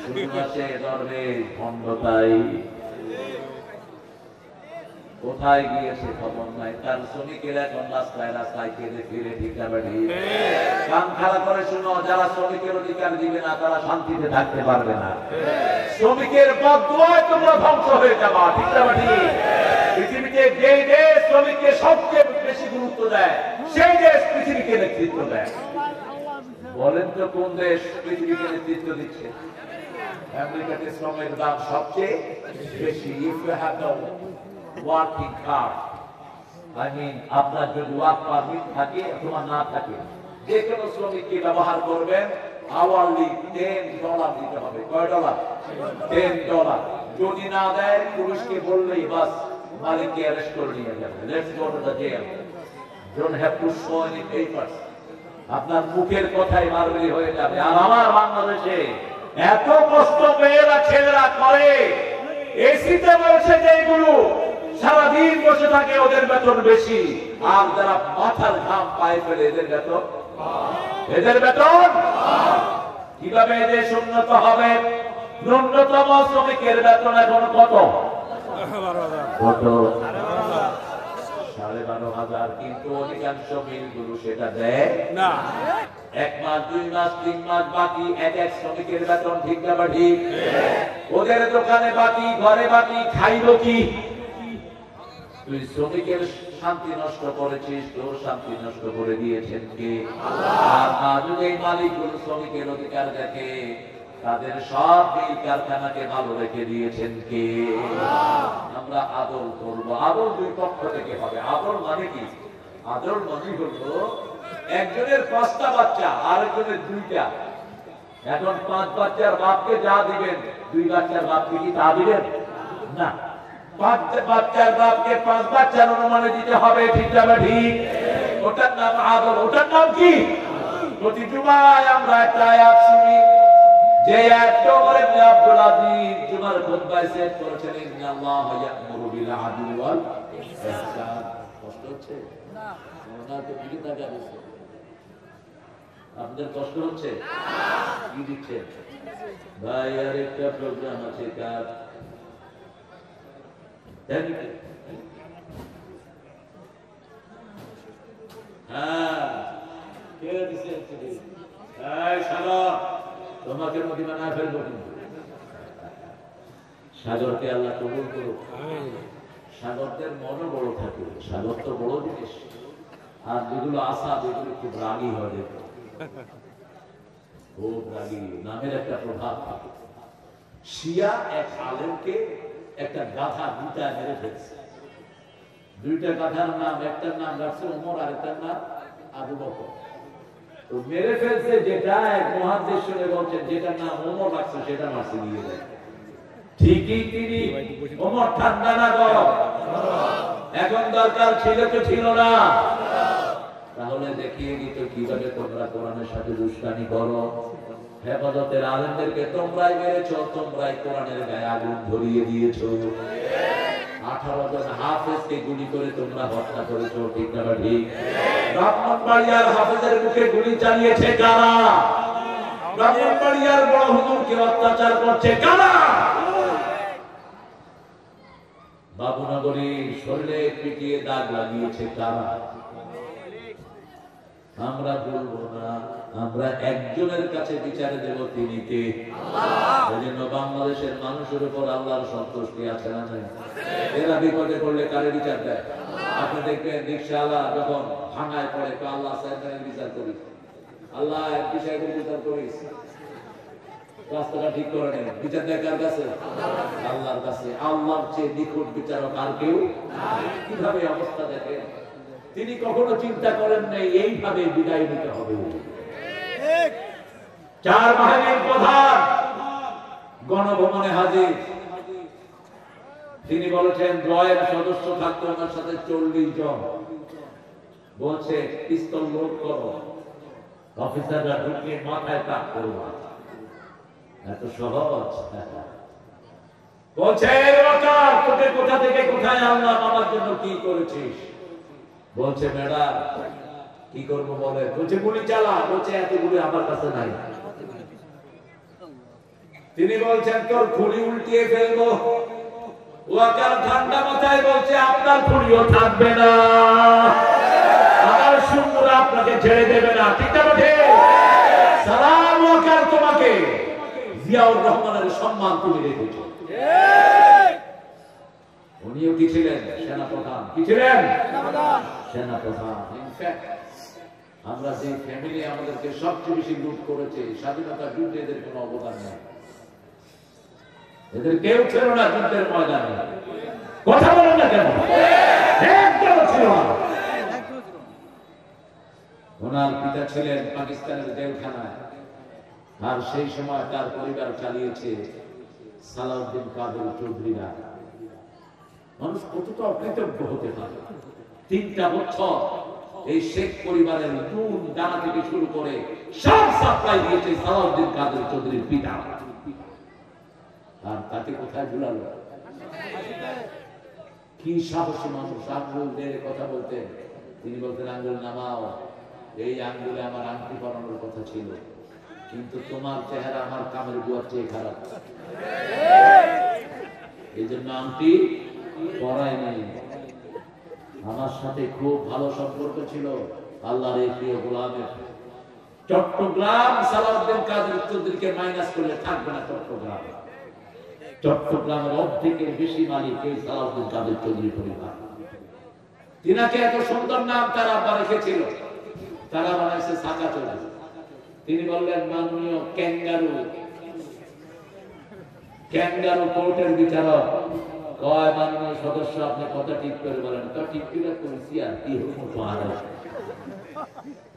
শুধু আছে দরবেশ ভণ্ডতাই। কোথায় গিয়েছে খবর নাই। তার শ্রমিকের এখন রাস্তায় রাস্তায় কেঁদে ফিরে। ঠিক যাবে? ঠিক। কান খাড়া করে শুনো, যারা শ্রমিকের অধিকার দিবে না তারা শান্তিতে থাকতে পারবে না। শ্রমিকের বদদুয়ায় তোমরা ধ্বংস হয়ে যাবা। ঠিক যাবে? ঠিক। পৃথিবীতে যে দেশ শ্রমিককে সবচেয়ে বেশি গুরুত্ব দেয়, সেই দেশ পৃথিবীকে নেতৃত্ব দেয়। বলেন তো কোন দেশ পৃথিবীকে নেতৃত্ব দিচ্ছে? আমেরিকাতে শ্রমের দাম সবচেয়ে বেশি। If you have the working card, I mean আপনার যদি ওয়ার্ক পারমিট থাকে অথবা না থাকে, যে কোনো শ্রমিককে ব্যবহার করবেন, আওয়ারলি $10 দিতে হবে। কয় ডলার? $10। যদি না দেয় পুলিশকে বললেই বাস, মালিককে অ্যারেস্ট করে নিয়ে যাবে। Let's go to the jail, don't have to show any papers. আপনার মুখের কথাই মারলি হয়ে যাবে। আর আমার বাংলাদেশে এত কষ্ট মেয়েরা ছেলেরা করে, এসিতে বসে যেগুলো সারাদিন বসে থাকে ওদের বেতন বেশি, আর যারা মাথার ঘাম পায়ে ফেলে এদের বেতন, এদের বেতন। কিভাবে এদের উন্নত হবে? ন্যূনতম শ্রমিকের বেতন এখন কত? কত? 12,500। কিন্তু অধিকাংশ মিলগুলো সেটা দেয় না। 1 মাস 2 মাস 3 মাস বাকি এক এক শ্রমিকের বেতন। ঠিক যাবে? ঠিক। ওদের দোকানে বাকি, ঘরে বাকি, খাইল কি? তুই শ্রমিকের শান্তি নষ্ট করেছিস, তোর শান্তি নষ্ট করে দিয়েছেন কে? আর যদি এই মালিকগুলো শ্রমিকের অধিকার দেখে, তাদের সব মিল কারখানাকে ভালো রেখে দিয়েছেন কে? আমরা আদর করবো। আদর 2 পক্ষ থেকে হবে। আদর মানে কি? আদর মানে হলো একজনের 5টা বাচ্চা, আরেকজনের 2টা। এখন 5 বাচ্চার বাপকে যা দিবেন, 2 বাচ্চার বাপকে কি তা দিবেন না? 5 বাচ্চার বাপকে 5 বাচ্চার অনুমানে দিতে হবে। ঠিক যাবে? ঠিক। ওটার নাম আদর। ওটার নাম কি? প্রতি জুমায় আমরা একটা আয়াত শুনি, যে আয়াতটা ওমর ইবনে আব্দুল আজিজ জুমার খুতবায় সেট করেছেন, ইন্নাল্লাহ ইয়া'মুরু বিল আদলি ওয়াল ইহসান। কষ্ট হচ্ছে না? ওনার তো দিকে তাকা দিচ্ছে। আপনাদের কষ্ট হচ্ছে? কি দিচ্ছে ভাই? আর একটা প্রোগ্রাম আছে কার? তোমাকে নদী বানায় ফেলবো। সাগরকে আল্লাহ কবুল করুক। সাগরদের মনও বড় থাকে, সাগর তো বড় জিনিস। আর যেগুলো আসা, যেগুলো খুব রাগী হয়, খুব রাগী, নামের একটা প্রভাব থাকে। শিয়া এক আলেমকে একটা গাধা 2টা মেরে ফেলছে। 2টা গাধার নাম, একটার নাম রাখছে ওমর, আরেকটার নাম আবু বকর। তো মেরে ফেলছে যেটা, এক মুহাদ্দিস শুনে বলছেন যেটার নাম ওমর রাখছে সেটা মারছে দিয়ে দেয়। ঠিকই তিনি ওমর ঠান্ডা না গরম? এখন দরকার ছিল তো ছিল না? তাহলে দেখিয়ে দিত কিভাবে তোমরা কোরআনের সাথে দুষ্টানি করো। হেফাজতের আলেমদেরকে তোমরাই মেরেছো, তোমরাই কোরআনের গায়ে আগুন ধরিয়ে দিয়েছো। 18 জন হাফেজকে গুলি করে তোমরা হত্যা করেছো, ঠিক না ঠিক? ব্রাহ্মণবাড়িয়ার হাফেজের মুখে গুলি চালিয়েছে কারা? ব্রাহ্মণবাড়িয়ার বড় হুজুরকে অত্যাচার করছে কারা? বাবুনগরীর শরীরে পিটিয়ে দাগ লাগিয়েছে কারা? আমরা বলবো না, আমরা একজনের কাছে বিচারে দেব, তিনি কে? সেজন্য বাংলাদেশের মানুষের উপর আল্লাহর সন্তুষ্টি আছে না নাই? এরা বিপদে পড়লে কারে বিচার দেয়? আপনি দেখবেন রিকশাওয়ালা যখন ভাঙায় পড়ে, আল্লাহ সাহেবের বিচার করিস, আল্লাহ এমপি সাহেবের বিচার করিস, রাস্তাটা ঠিক করে নেন, বিচার দেয় কার কাছে? আল্লাহর কাছে। আল্লাহর চেয়ে নিখুঁত বিচারক আর কেউ? কিভাবে অবস্থা দেখেন? তিনি কখনো চিন্তা করেন নাই এইভাবে বিদায় নিতে হবে। 4 বাহিনীর প্রধান গণভবনে হাজির। তিনি বলেছেন জয়ের সদস্য থাকতো ওনার সাথে 40 জন। বলছে পিস্তল লোড করো, অফিসাররা ঢুকিয়ে মাথায় তাক করো। এত সহজ? বলছে তোকে কোথা থেকে কোথায় আনলাম, আমার জন্য কি করেছিস? বলছে ম্যাডাম কি করবো বলে? বলছে গুলি চালা। বলছে এত গুলি আমার কাছে নাই। তিনি বলছেন তোর খুলি উল্টিয়ে ফেলবো। ওয়াকার ঠান্ডা মাথায় বলছে আপনার খুলিও থাকবে না, আমার সুন্দর আপনাকে ছেড়ে দেবে না, ঠিক আছে? সালাম ওয়াকার, তোমাকে জিয়াউর রহমানের সম্মান তুমি রেখেছ। উনিও কি ছিলেন? সেনাপ্রধান। কি ছিলেন? সেনাপ্রধান। ইনফ্যাক্ট আমরা যে ফ্যামিলি আমাদেরকে সবচেয়ে বেশি লুট করেছে, স্বাধীনতা যুদ্ধে এদের কোনো অবদান নেই। এদের কেউ ছিল না যুদ্ধের ময়দানে। কথা বলেন না কেন? একদম ছিল না। ওনার পিতা ছিলেন পাকিস্তানের জেলখানায়, আর সেই সময় তার পরিবার চালিয়েছে সালাউদ্দিন কাদের চৌধুরীরা। মানুষ কতটা অকৃতজ্ঞ হতে পারে? 3টা বছর এই শেখ পরিবারের নুন দানা থেকে শুরু করে সব সাপ্লাই দিয়েছে সালাউদ্দিন কাদের চৌধুরীর পিতা। আর তাকে কোথায় ভুলালো? কি সাহসী মানুষ! আঙ্গুল দিয়ে কথা বলতেন। তিনি বলতেন আঙ্গুল নামাও, এই আঙ্গুলে আমার আংটি পরানোর কথা ছিল, কিন্তু তোমার চেহারা আমার কামের বুয়ার চেয়ে খারাপ, এই জন্য আংটি পরাই নেই। আমার সাথে খুব ভালো সম্পর্ক ছিল আল্লাহর এই প্রিয় গোলামের। চট্টগ্রাম সালাউদ্দিন কাদের চৌধুরীকে মাইনাস করলে থাকবে না চট্টগ্রাম। চট্টগ্রামের অর্ধেকের বেশি মালিক এই সালাউদ্দিন কাদের চৌধুরী পরিবার। তিনাকে এত সুন্দর নাম তারা আবার রেখেছিল, তারা বানাইছে সাকা চৌধুরী। তিনি বললেন মাননীয় ক্যাঙ্গারু, ক্যাঙ্গারু কোর্টের বিচারক। কয় মাননীয় সদস্য আপনি কথা ঠিক করে বলেন। তো ঠিক করে করেছি আর কি হুকুম মহারাজ।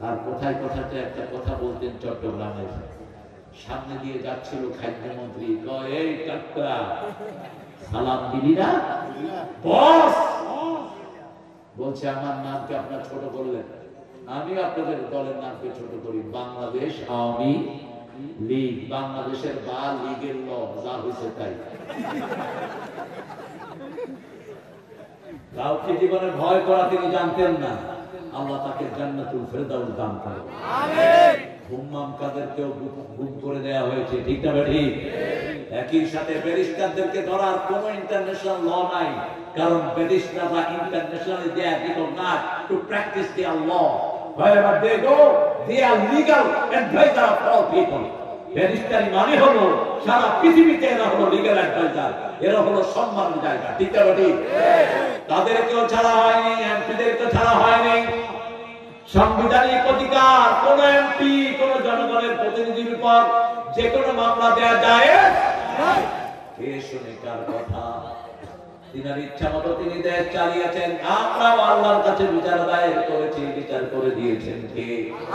আর কোথায় কোথাতে একটা কথা বলতেন চট্টগ্রামের। সামনে দিয়ে যাচ্ছিল খাদ্যমন্ত্রী, কয় এই কাকড়া সালাম দিবি না বস? বলছে আমার নামকে আপনার ছোট করলেন, আমিও আপনাদের দলের নামকে ছোট করি। বাংলাদেশ আওয়ামী লীগ, বাংলাদেশের বা লীগের ল যা হয়েছে তাই। কাউকে জীবনে ভয় করা তিনি জানতেন না। আল্লাহ তাকে জান্নাতুল ফেরদাউস দান করেন। আমিন। হুম্মাম কাদেরকেও গুম করে দেয়া হয়েছে, ঠিক না ঠিক? একই সাথে ব্যারিস্টারদেরকে ধরার কোনো ইন্টারন্যাশনাল ল নাই, কারণ ব্যারিস্টাররা internationally they are recognized to practice their law. wherever they go they are legal advisor of all people. ব্যারিস্টারি মানে হলো সারা পৃথিবীতে এরা হলো লিগ্যাল অ্যাডভাইজার, এরা হলো সম্মানের জায়গা, ঠিক না ঠিক? তাদেরকেও ছাড়া হয়নি, এমপিদেরকেও ছাড়া হয়নি। সাংবিধানিক অধিকার, কোন এমপি কোন জনগণের প্রতিনিধির উপর যে কোনো মামলা দেয়া যায়। কে শুনে কার কথা? তিনার ইচ্ছা মতো তিনি দেশ চালিয়েছেন। আমরাও আল্লাহর কাছে বিচার দায়ের করেছি, বিচার করে দিয়েছেন কে?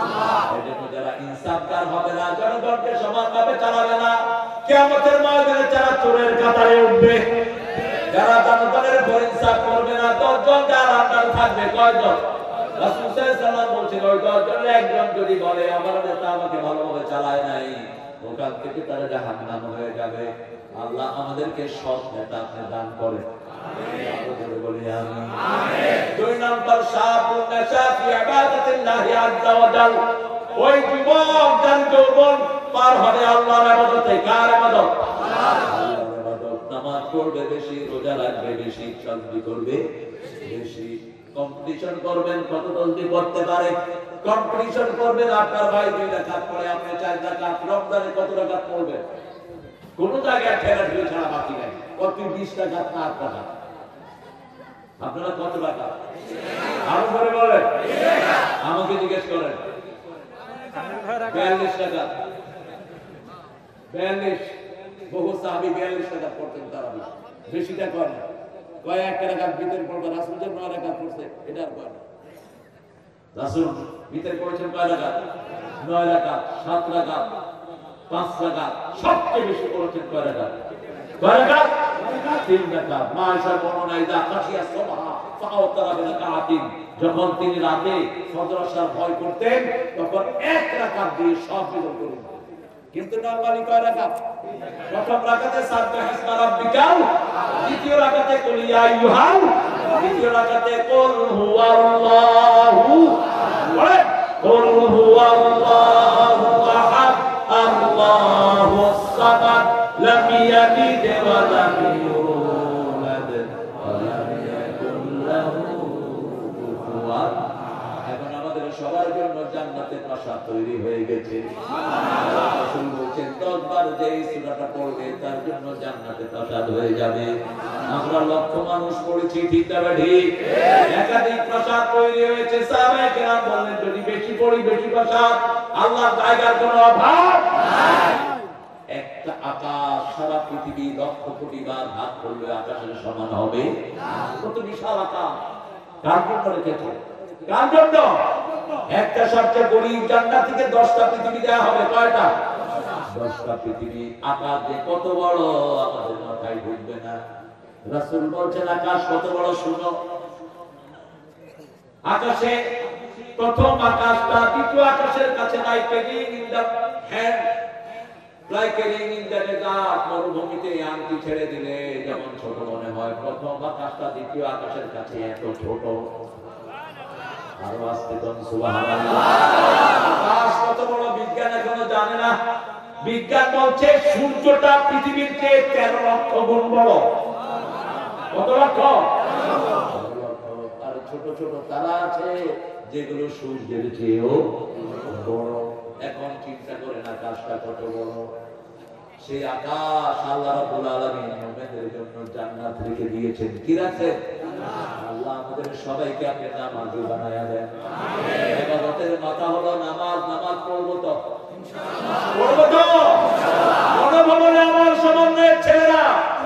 আল্লাহ। এজন্য যারা ইনসাফকার হবে না, জনগণকে সমানভাবে চালাবে না, কিয়ামতের ময়দানে যারা চোরের কাতারে উঠবে, যারা জনগণের উপর ইনসাফ করবে না, 10 জন যার আন্ডার থাকবে। কয়জন? রাসূল সাল্লাল্লাহু আলাইহি ওয়াসাল্লাম বলছেন ওই 10 জনের একজন যদি বলে আমার নেতা আমাকে ভালোভাবে চালায় নাই, ওখান থেকে তারা জাহান্নাম হয়ে যাবে। আল্লাহ আমাদেরকে সৎ নেতা আপনি দান করেন। বলি আমিন। দুই নম্বর শাবুন নাশা ফি ইবাদাতিল্লাহি আযজা ওয়া জাল। ওই যুবক যার যৌবন পার হবে আল্লাহর ইবাদতে। কার ইবাদত? আল্লাহর ইবাদত। নামাজ পড়বে বেশি, রোজা রাখবে বেশি, তাসবিহ করবে বেশি। কম্পিটিশন করবেন কত জলদি করতে পারে। কম্পিটিশন করবেন আপনার ভাই 2 রাকাত পড়ে, আপনি 4 রাকাত। রমজানে কত রাকাত পড়বেন? কোন জায়গায় ঠেলাঠেলি ছাড়া বাকি নাই। কত 20 রাকাত না 8 রাকাত? আপনারা কত রাকাত? আরো করে বলেন। আমাকে জিজ্ঞেস করেন। 42 রাকাত। 42। বহু সাহাবী 42 রাকাত পড়তেন তারাবি। বেশিটা করেন। কয়েক রাকাত ভিতর পড়বে। রাসূল যে 9 রাকাত পড়ছে এটা আর করেন। রাসূল ভিতর পড়েছেন কয় রাকাত? 9 রাকাত, 7 রাকাত, 5 রাকাত। সবচেয়ে বেশি পড়েছেন কয় রাকাত? কয় রাকাত? 3 রাকাত। মাশা বর্ণনায় দা খাশিয়া সুবহা ফাওতারা বিরাকাতিন। যখন তিনি রাতে ফজর আসার ভয় করতেন তখন 1 রাকাত দিয়ে সব বিদর করতেন। কিন্তু নরমালি কয় রাকাত? প্রথম রাকাতে সাব্বিহ ইসমা রাব্বিকাল, দ্বিতীয় রাকাতে কুল ইয়া আইয়ুহাল, তৃতীয় রাকাতে কুল হুয়াল্লাহু আহাদ, কুল হুয়াল্লাহু আহাদ, আল্লাহুস সামাদ, লাম ইয়ালিদ ওয়া লাম ইউলাদ ওয়া লাম ইয়াকুল লাহু কুফুয়ান। এখন আমাদের সবার জন্য জান্নাতের প্রাসাদ তৈরি হয়ে গেছে। রাসূল বলেন 10 বার যে সূরাটা পড়বে তার জন্য জান্নাতের প্রাসাদ হয়ে যাবে। আমরা লক্ষ মানুষ পড়েছি, ঠিক না ঠিক? একাধিক প্রাসাদ তৈরি হয়েছে। সাহাবায়ে কেরাম বললেন যদি বেশি পড়ি বেশি প্রাসাদ, আল্লাহর জায়গার কোনো অভাব নাই। একটা আকাশ সারা পৃথিবী লক্ষ কোটি বার ভাগ করলে আকাশের সমান হবে না। কত বিশাল আকাশ! কার জন্য রেখেছে? কার জন্য? একটা সবচেয়ে গরিব জান্নাতীকে 10টা পৃথিবী দেওয়া হবে। কয়টা? 10টা পৃথিবী। আকাশ যে কত বড় আমাদের মাথায় ঢুকবে না। রাসূল বলেন আকাশ কত বড় শুনো। আকাশে প্রথম আকাশটা দ্বিতীয় আকাশের কাছে like calling in the hand, like calling in the desert. মরুভূমিতে আংটি ছেড়ে দিলে যেমন ছোট মনে হয়, প্রথম আকাশটা দ্বিতীয় আকাশের কাছে এত ছোট। আরো আস্তে কোন সুবহানাল্লাহ। আকাশ কত বড় বিজ্ঞান এখনো জানে না। বিজ্ঞান বলছে সূর্যটা পৃথিবীর চেয়ে 13 লক্ষ গুণ বড়। কত লক্ষ? আর ছোট ছোট তারা আছে যেগুলো সূর্যের চেয়েও বড়। এখন চিন্তা করেন আকাশটা কত বড়। সেই আকাশ আল্লাহ রাব্বুল আলামিন মুমিনদের জন্য জান্নাত রেখে দিয়েছেন। কি রাখছেন? আল্লাহ আমাদের সবাইকে আপনি নামাজি বানায়া দেন। আমিন। ইবাদতের মাথা হলো নামাজ। নামাজ পড়বো তো ইনশাআল্লাহ। পড়বো তো ইনশাআল্লাহ। মনোবলে আমার সমন্বয়ের ছেলেরা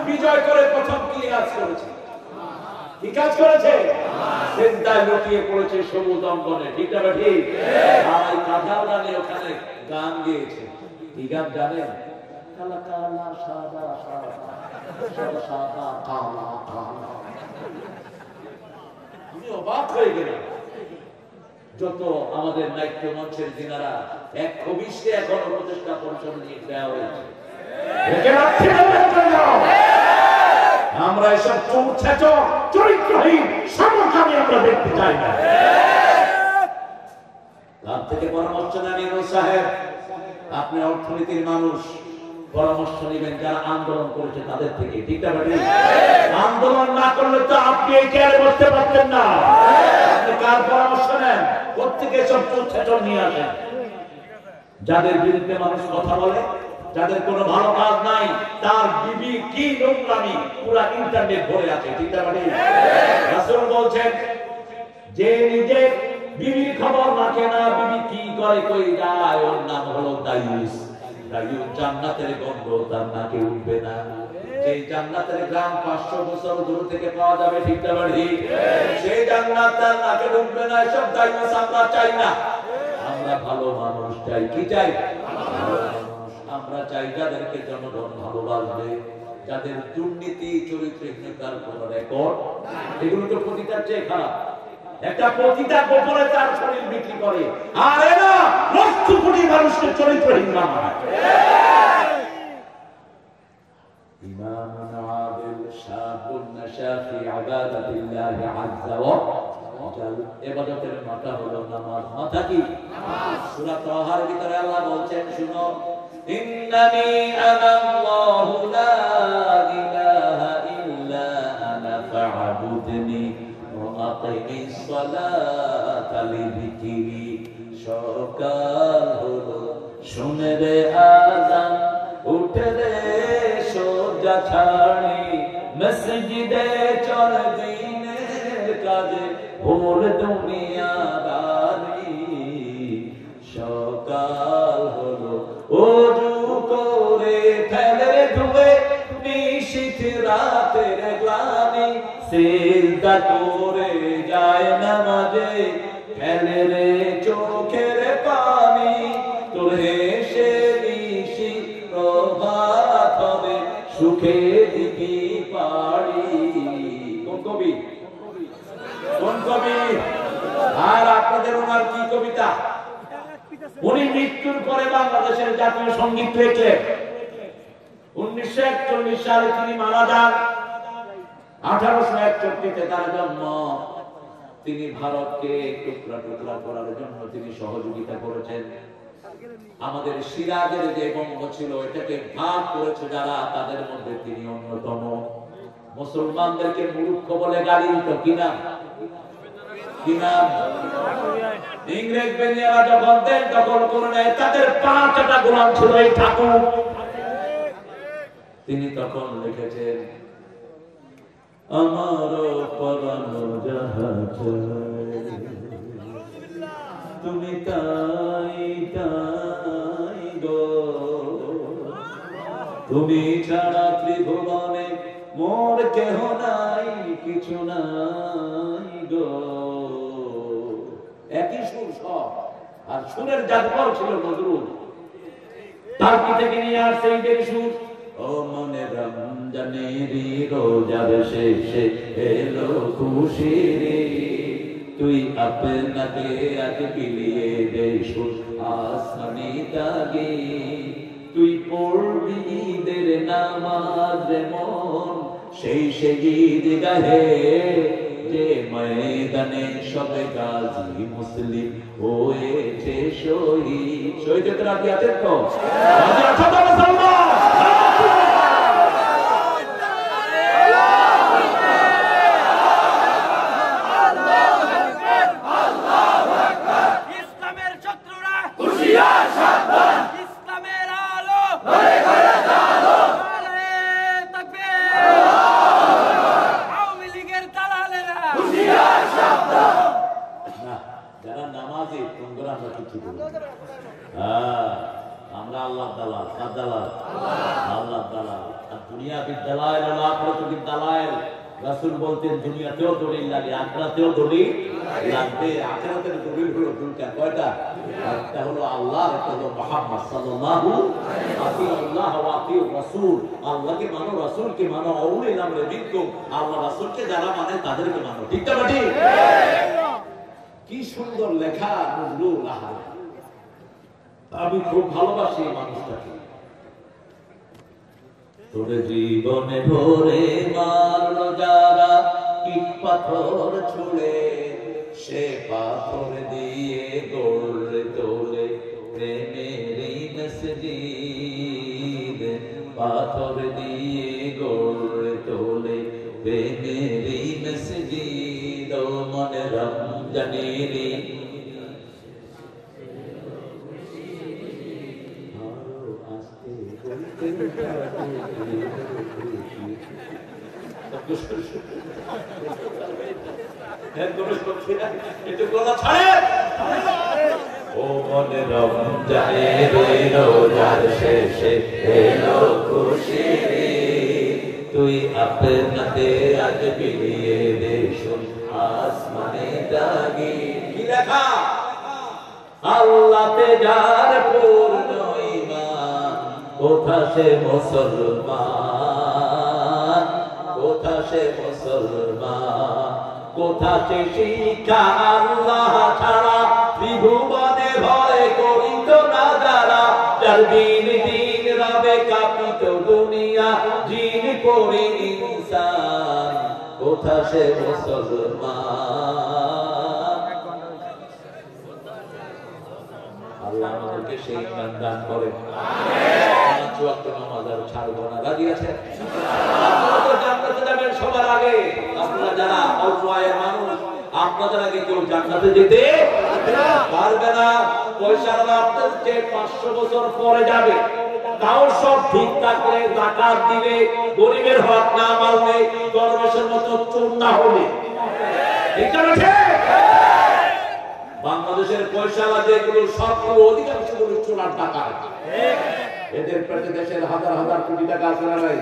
বিজয় করে প্রথম কি কাজ করেছে? কি কাজ করেছে? সিজদায় লুটিয়ে পড়েছে সবুজ অঙ্গনে। ঠিক না ঠিক? আর এই কাঁঠালদানি ওখানে গান গেয়েছে। কি গান জানেন? কালা কালা সাদা সাদা সাদা সাদা কালা কালা। আমি অবাক হয়ে গেলাম। যত আমাদের নাট্য মঞ্চের দিনারা এক খবিশকে এখন উপদেষ্টা পরিষদ নিয়ে দেওয়া হয়েছে। আমরা এসব চরিত্রহীন সমকামী আমরা দেখতে চাই না। তার থেকে পরামর্শ নেন ইউনূস সাহেব। আপনি অর্থনীতির মানুষ, পরামর্শ নেবেন যারা আন্দোলন করেছে তাদের থেকে। ঠিক না ঠিক? আন্দোলন না করলে তো আপনি এই চেয়ারে বসতে পারতেন না। আপনি কার পরামর্শ নেন? প্রত্যেকে সব চোর নিয়ে আসেন। যাদের বিরুদ্ধে মানুষ কথা বলে, যাদের কোনো ভালো কাজ নাই, তার বিবি কি নোংরামি পুরো ইন্টারনেট ভরে আছে। ঠিক না ঠিক? রাসূল বলছেন যে নিজে বিবির খবর রাখে না, বিবি কি করে কই যায়, ওর নাম হলো দায়ুস। দায়ুস জান্নাতের গন্ধ তার নাকে উঠবে না। সেই জান্নাতের গ্রাম 500 বছর দূর থেকে পাওয়া যাবে। ঠিক না ঠিক? সেই জান্নাত তার নাকে উঠবে না। এসব দায়ুস আমরা চাই না। আমরা ভালো মানুষ চাই। কি চাই? আমরা চাই যাদেরকে জনগণ ভালোবাসবে, যাদের দুর্নীতি চরিত্রহীনতার কোন রেকর্ড। এগুলো তো প্রতিটার চেয়ে খারাপ। একটা প্রতিটা গোপনে তার শরীর বিক্রি করে, আর এরা লক্ষ কোটি মানুষকে চরিত্রহীন বানায়। ইমামুন আদিল শাবুন নাশা ফি ইবাদাতিল্লাহি আযজা ওয়া জাল। ইবাদতের মাথা হলো নামাজ। মাথা কি? নামাজ। সূরা তাহার ভিতরে আল্লাহ বলছেন, শুনো, ইন্নানি আনাল্লাহু লা ইলাহা ইল্লা আনা ফা'বুদনি ওয়া আকিমিস সালাতা লিযিকরি। সকাল হলো, শুনে রে আযান, উঠে রে সোজা ছাড়ি, মসজিদে চল দিনের কাজে, ভোর দুনিয়াদারি। সকাল হলো, ওযু করে ফেলে ধুয়ে নিশীথ রাতের গ্লানি, সিজদা করে যায় নামাজে, ফেলে রে চোখের পানি। তোর হেসে নিশি প্রভাত হবে, সুখে দিবি পাড়ি। কোন কবি? কোন কবি? আর আপনাদের ওনার কি কবিতা? উনি মৃত্যুর পরে বাংলাদেশের জাতীয় সঙ্গীত লিখলেন। 1941 সালে তিনি মারা যান। 1861-তে তার জন্ম। তিনি ভারতকে টুকরা টুকরা করার জন্য তিনি সহযোগিতা করেছেন। আমাদের সিরাজের যে বঙ্গ ছিল, এটাকে ভাগ করেছে যারা, তাদের মধ্যে তিনি অন্যতম। মুসলমানদেরকে মূর্খ বলে গালি দিত, কিনা কিনা? ইংরেজ বেনিয়ারা যখন দেশ দখল করে নেয়, তাদের 5টা গোলাম ছিল এই ঠাকুর। তিনি তখন লিখেছেন, আমার পরানো যাহা চাই, তুমি তাই তাই গো, তুমি ছাড়া ত্রিভুবনে মোর কেহ নাই, কিছু নাই গো। একই সুর সব, আর সুরের জাদুকর ছিল নজরুল। তার কি থেকে নিয়ে আসছে এই সুর? ও মনে রমজানেরি রোজার শেষে এলো খুশি রে, তুই আপনাকে আজ বিলিয়ে দে সুর আসমানি তাগে। তুই পড়বি ঈদের নামাজ মন, সেই সে ঈদ গাহে, যে ময়দানে সবে গাজী মুসলিম হয়েছে শহীদ। শহীদের রাজি আছেন তো? রাজি আছেন তো মুসলমান? ইসলামের শত্রুরা হুঁশিয়ার সাবধান, ইসলামের আলো ঘরে ঘরে জ্বালো, নারায়ে তাকবীর। আওয়ামী লীগের দালালেরা হুঁশিয়ার সাবধান। না, যারা নামাজি তোমরা আমরা কিছু বলবো। আমরা আল্লাহ দালাল। কার দালাল? আল্লাহ দালাল। আর দুনিয়া বিদ্যালয় আর আখিরাত বিদ্যালয়। রাসূল বলতেন দুনিয়াতেও দলিল লাগে, আখিরাতেও দলিল লাগবে। আখিরাতের দলিল হলো দুইটা। কয়টা? একটা হলো আল্লাহ, একটা হলো মুহাম্মদ সাল্লাল্লাহু আলাইহি ওয়াসাল্লাম। আল্লাহ ওয়া আতিউর রাসূল, আল্লাহকে মানো, রাসূলকে মানো। আউলিল আমরি মিনকুম, আল্লাহ রাসূলকে যারা মানে তাদেরকে মানো। ঠিক না ঠিক? কি সুন্দর লেখা নজরুল। আমি খুব ভালোবাসি এই মানুষটাকে। তোর জীবনে ভরে মারলো যারা ইট পাথর ছুঁড়ে, সে পাথর দিয়ে গড়ে তোলে প্রেমেরই মসজিদ। পাথর দিয়ে গড়ে তোলে প্রেমেরই মসজিদ। ও মনে রমজানেরি ও মনে রমজানের রোজার শেষে এলো খুশি রে, তুই আপনাতে আজ বিলিয়ে দে শুন আসমানে দাগি। কি লেখা? আল্লাহতে যার পূর্ণ ঈমান, কোথা সে মুসলমান, কোথা সে মুসলমান, কোথা সে শিক্ষা আল্লাহ ছাড়া ত্রিভুবনে ভয় করিত না। দিন দিন রবে কাঁপিত দুনিয়া, জিন পড়ে ইনসান কোথা সে মুসলমান। আল্লাহ আমাদেরকে সেই ইমান দান করেন। পাঁচ ওয়াক্ত নামাজ আর ছাড়বো না। রাজি আছেন? আপনারা তো জান্নাতে যাবেন সবার আগে। আপনারা যারা অল্প আয়ের মানুষ, আপনাদের আগে কেউ জান্নাতে যেতে পারবে না। পয়সার আপনার চেয়ে 500 বছর পরে যাবে, তাও সব ঠিক থাকলে যাকাত দিবে, গরিবের হক না মানলে, দরবেশের মতো চোর না হলে। ঠিক আছে? বাংলাদেশের পয়সাওয়ালা যেগুলো সবগুলো অধিকাংশগুলো চোরার টাকা। এদের পেটে দেশের হাজার হাজার কোটি টাকা আছে না নাই?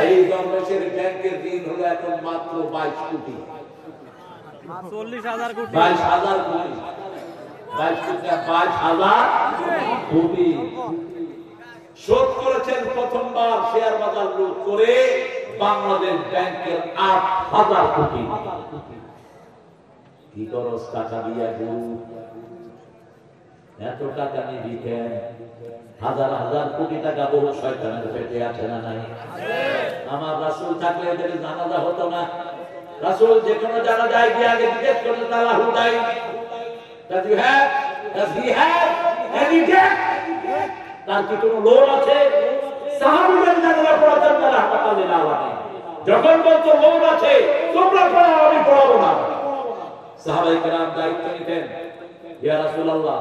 এই দরবেশের ব্যাংকের ঋণ হলো এখন মাত্র 22 কোটি। 40,000 কোটি। 22,000 কোটি। 22,000 কোটি শোধ করেছেন প্রথমবার শেয়ার বাজার লুট করে বাংলাদেশ ব্যাংকের 8,000 কোটি। কি করস টাকা দিয়া এত টাকা নিবি কেন? হাজার হাজার কোটি টাকা বহু শয়তানের পেটে আছে না নাই? আমার রাসূল থাকলে এদের জানাজা হতো না। রাসূল যে কোনো জানাজায় গিয়ে আগে জিজ্ঞেস করতেন আল্লাহু দাই does he have any debt? তার কি কোনো লোন আছে? সাহাবীদের জানাজা পড়াতেন না রাহমাতুল্লাহ আলাইহি। যখন বলতো লোন আছে তোমরা পড়াও, আমি পড়াবো না। সাহাবায়ে কেরাম দায়িত্ব নিতেন, ইয়া রাসূলুল্লাহ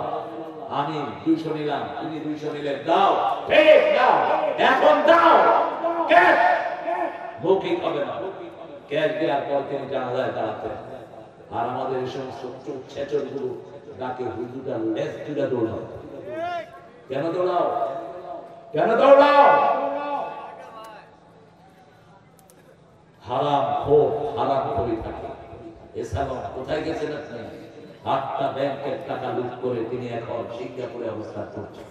আমি 200 নিলাম, তুমি 200 নিলেন, দাও ঠিক দাও, এখন দাও, ক্যাশ মৌখিক হবে না। ক্যাশ দেওয়ার পর তিনি জানাজায় দাঁড়াতেন। আর আমাদের এই সমস্ত চোখ ছেচর গুলো ডাকে হুজুরা লেজ তুলে দৌড়াও। কেন দৌড়াও? কেন দৌড়াও? হারাম খোর, হারাম খোরি থাকে। এছাড়াও কোথায় গেছেন আপনি? 8টা ব্যাংকের টাকা লুট করে তিনি এখন সিঙ্গাপুরে অবস্থান করছেন।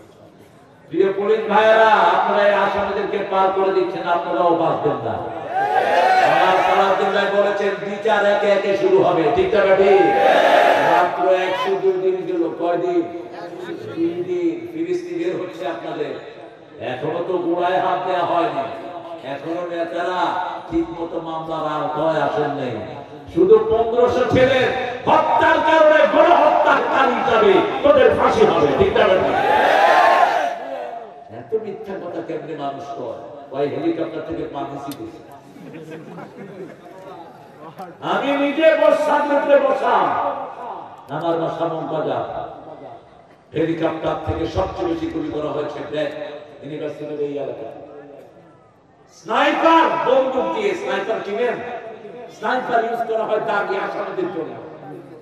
প্রিয় পুলিশ ভাইয়েরা, আপনারা এই আসামিদেরকে পার করে দিচ্ছেন, আপনারাও বাঁচবেন না। আমার সালাউদ্দিন ভাই বলেছেন বিচার একে একে শুরু হবে। ঠিক না ঠিক? মাত্র 102 দিন গেল। কয়দিন? 3 দিন। ফিরিস্তি বের হচ্ছে আপনাদের। এখনো তো গোড়ায় হাত দেওয়া হয়নি। এখনো নেতারা ঠিক মতো মামলার আওতায় আসেন নাই। শুধু 1500 ছেলে হত্যার কারণে গণহত্যাকারী হিসাবে তোদের ফাঁসি হবে। ঠিক না ঠিক? এত মিথ্যা কথা কেমনে মানুষ কয়? ওই হেলিকপ্টার থেকে পানি ছিটেছে। আমি নিজে বসাম, আমার বাসা মমতাজ। হেলিকপ্টার থেকে সবচেয়ে বেশি গুলি করা হয়েছে ব্র্যাক ইউনিভার্সিটির এই এলাকায়। স্নাইপার বন্দুক দিয়ে, স্নাইপার চিনেন? স্নাইপার ইউজ করা হয় দাগি আসামিদের জন্য,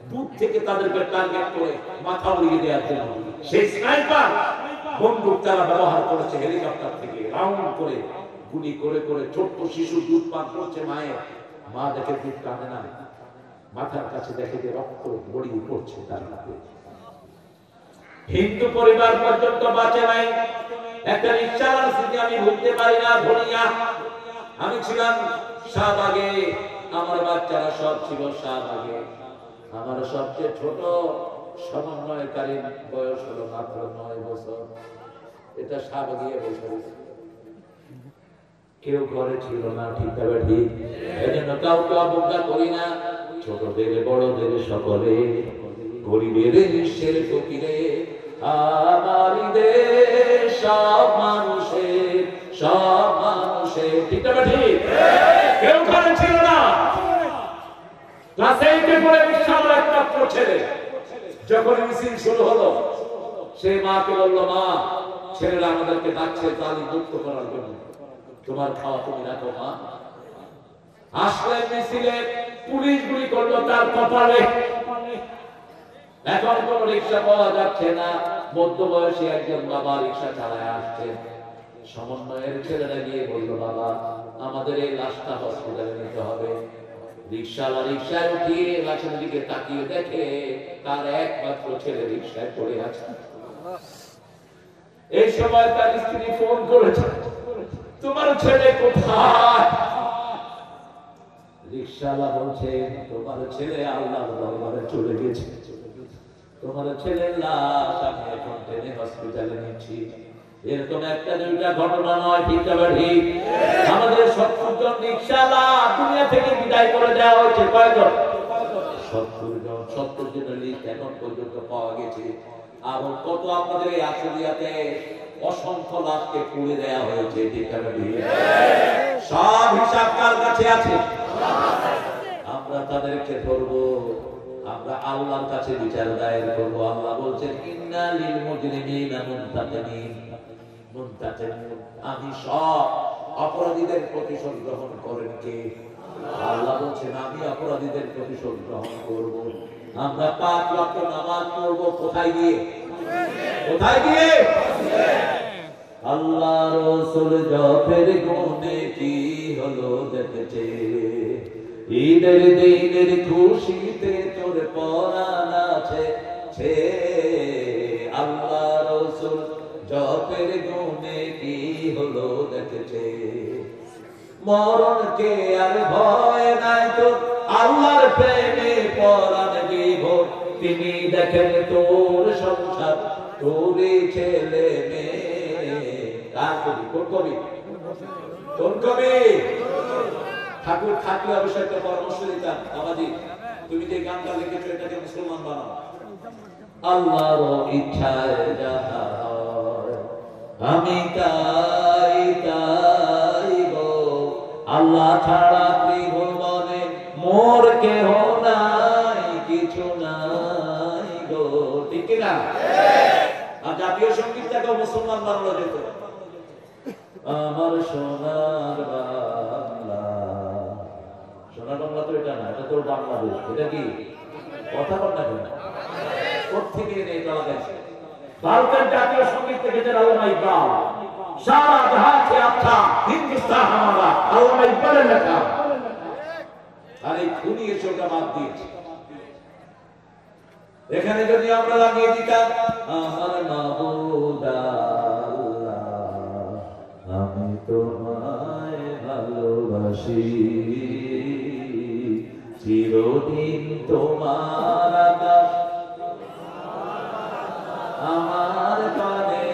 দূর থেকে তাদেরকে টার্গেট করে মাথা উড়িয়ে দেওয়ার জন্য। সেই স্নাইপার বন্দুক তারা ব্যবহার করেছে হেলিকপ্টার থেকে রাউন্ড করে গুলি করে করে। ছোট্ট শিশু দুধ পান করছে, মায়ের মা দেখে দুধ কাঁদে না, মাথার কাছে দেখে যে রক্ত গড়িয়ে পড়ছে তার হাতে। হিন্দু পরিবার পর্যন্ত বাঁচে নাই। একটা রিকশাওয়ালার স্মৃতি আমি ভুলতে পারি না। ধনিয়া আমি ছিলাম শাহবাগে, আমার বাচ্চারা সব ছিল শাহবাগে। আমার সবচেয়ে ছোট সমন্বয়কারী বয়স হলো মাত্র 9 বছর। এটা শাহবাগে বসে রয়েছে, কেউ ঘরে ছিল না। ঠিক তবে ঠিক, এজন্য কাউকে অবজ্ঞা করি না। ছোটদের বড়দের সকলে, গরিবের নিঃস্বের ফকিরে, আমার দেশ সব মানুষের, সব মানুষের। ঠিক তবে ঠিক, কেউ ঘরে ছিল না। ক্লাস 8-এ পড়ে বিশাল একটা ছেলে, যখন মিছিল শুরু হলো, সে মাকে বলল, মা ছেলেরা আমাদেরকে ডাকছে তালিম মুক্ত করার জন্য, তোমার খাওয়া তুমি রাখো মা। আসলে মিছিলে পুলিশ গুলি করলো তার কপালে। এখন কোন রিক্সা পাওয়া যাচ্ছে না। মধ্যবয়সী একজন বাবা রিক্সা চালায় আসছেন। সমন্বয়ের ছেলেরা গিয়ে বলল, বাবা আমাদের এই লাশটা হসপিটালে নিতে হবে। রিক্সাওয়ালা রিক্সায় উঠিয়ে লাশের দিকে তাকিয়ে দেখে তার একমাত্র ছেলে রিক্সায় পড়ে আছে। এই সময় তার স্ত্রী ফোন করেছে, তোমার ছেলে কোথায়? রিক্সাওয়ালা বলছে, তোমার ছেলে আল্লাহর দরবারে চলে গেছে। তোমার ছেলের লাশ আমি এখন টেনে হসপিটালে নিচ্ছি। এরকম একটা দুইটা ঘটনা নয়, ঠিক না ঠিক? আমাদের 70 জন রিকশাওয়ালা দুনিয়া থেকে বিদায় করে দেওয়া হয়েছে। কয়জন? 70 জন। 70 জনের লিস্ট এখন পর্যন্ত পাওয়া গেছে। আর কত আপনাদের এই আশুলিয়াতে অসংখ্য লাশকে পুড়ে দেওয়া হয়েছে, ঠিক না ঠিক? সব হিসাব কার কাছে আছে? আমরা তাদেরকে ধরবো, আমরা আল্লাহর কাছে বিচার দায়ের করব। আল্লাহ বলছেন ইন্না লিল মুজরিমিনা মুনতাকিমিন। আমি সব অপরাধীদের প্রতিশোধ গ্রহণ করেন কে? আল্লাহ বলছেন আমি অপরাধীদের প্রতিশোধ গ্রহণ করব। আমরা 5 ওয়াক্ত নামাজ পড়ব কোথায় গিয়ে? কোথায় গিয়ে? আল্লাহ রাসূল জপের গুণে কি হলো দেখেছে, ঈদের দিনের খুশিতে তোর পরাণ আছে। আল্লাহ রাসূল জপের গুণে কি হলো দেখেছে, মরণকে আর ভয় নাই তোর, আল্লাহর প্রেমে পরাণ বিভোর। তিনি দেখেন তোর সংসার, তোর ছেলে মেয়ে। কার কবি? কোন কবি? কোন কবি? ঠাকুর থাকলে অবশ্যই একটা পরামর্শ দিতাম, বাবাজি তুমি যে গানটা লিখেছো এটাকে মুসলমান বানাও। আল্লাহর ইচ্ছায় যাহা হয় আমি তাই তাই গো, আল্লাহ ছাড়া ত্রিভুবনে মোর কেহ নাই, কিছু নাই গো, ঠিক না? আর জাতীয় সঙ্গীতটাকে মুসলমান বানানো যেত। আমার সোনার বাংলা, সোনার বাংলা তো এটা না, এটা তো বাংলাদেশ। এটা কি কথা বল না কেন? কোথেকে এনে এটা লাগাইছে? ভারতের জাতীয় সঙ্গীত থেকে যে আল্লামা ইকবাল, সারা জাহান সে আচ্ছা হিন্দুস্তান হামারা, আল্লামা ইকবালের লেখা। আর এই খুনি এসে ওটা বাদ দিয়েছে। এখানে যদি আমরা লাগিয়ে দিতাম আমার মাহবুব আল্লাহ, আমি তোমায় ভালোবাসি, চিরদিন তোমার আকাশ আমার পানে,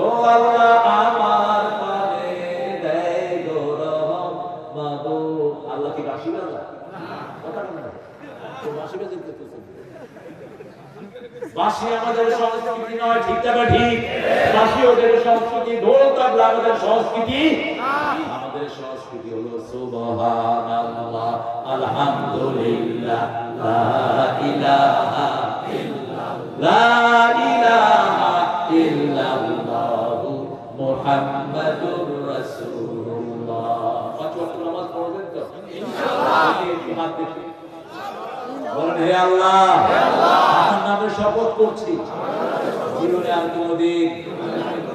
ও আল্লাহ আমার পানে দেয় গৌরব মাহবুব। আল্লাহ কি বাসি বাজা? কথা বলে না, বাসি বাজে বাসি আমাদের সংস্কৃতি নয়, ঠিক না ঠিক? বাসি ওদের সংস্কৃতি, ঢোল তবলা আমাদের সংস্কৃতি। আমাদের সংস্কৃতি হলো সুবহানাল্লাহ, আলহামদুলিল্লাহ, লা ইলাহা ইল্লাল্লাহ, লা ইলাহা ইল্লাল্লাহ, মুহাম্মাদুর রাসূলুল্লাহ। 5 ওয়াক্ত নামাজ পড়বেন তো ইনশাআল্লাহ। বলেন হে আল্লাহ, আপনার নামে শপথ করছি জীবনে আর কোনদিন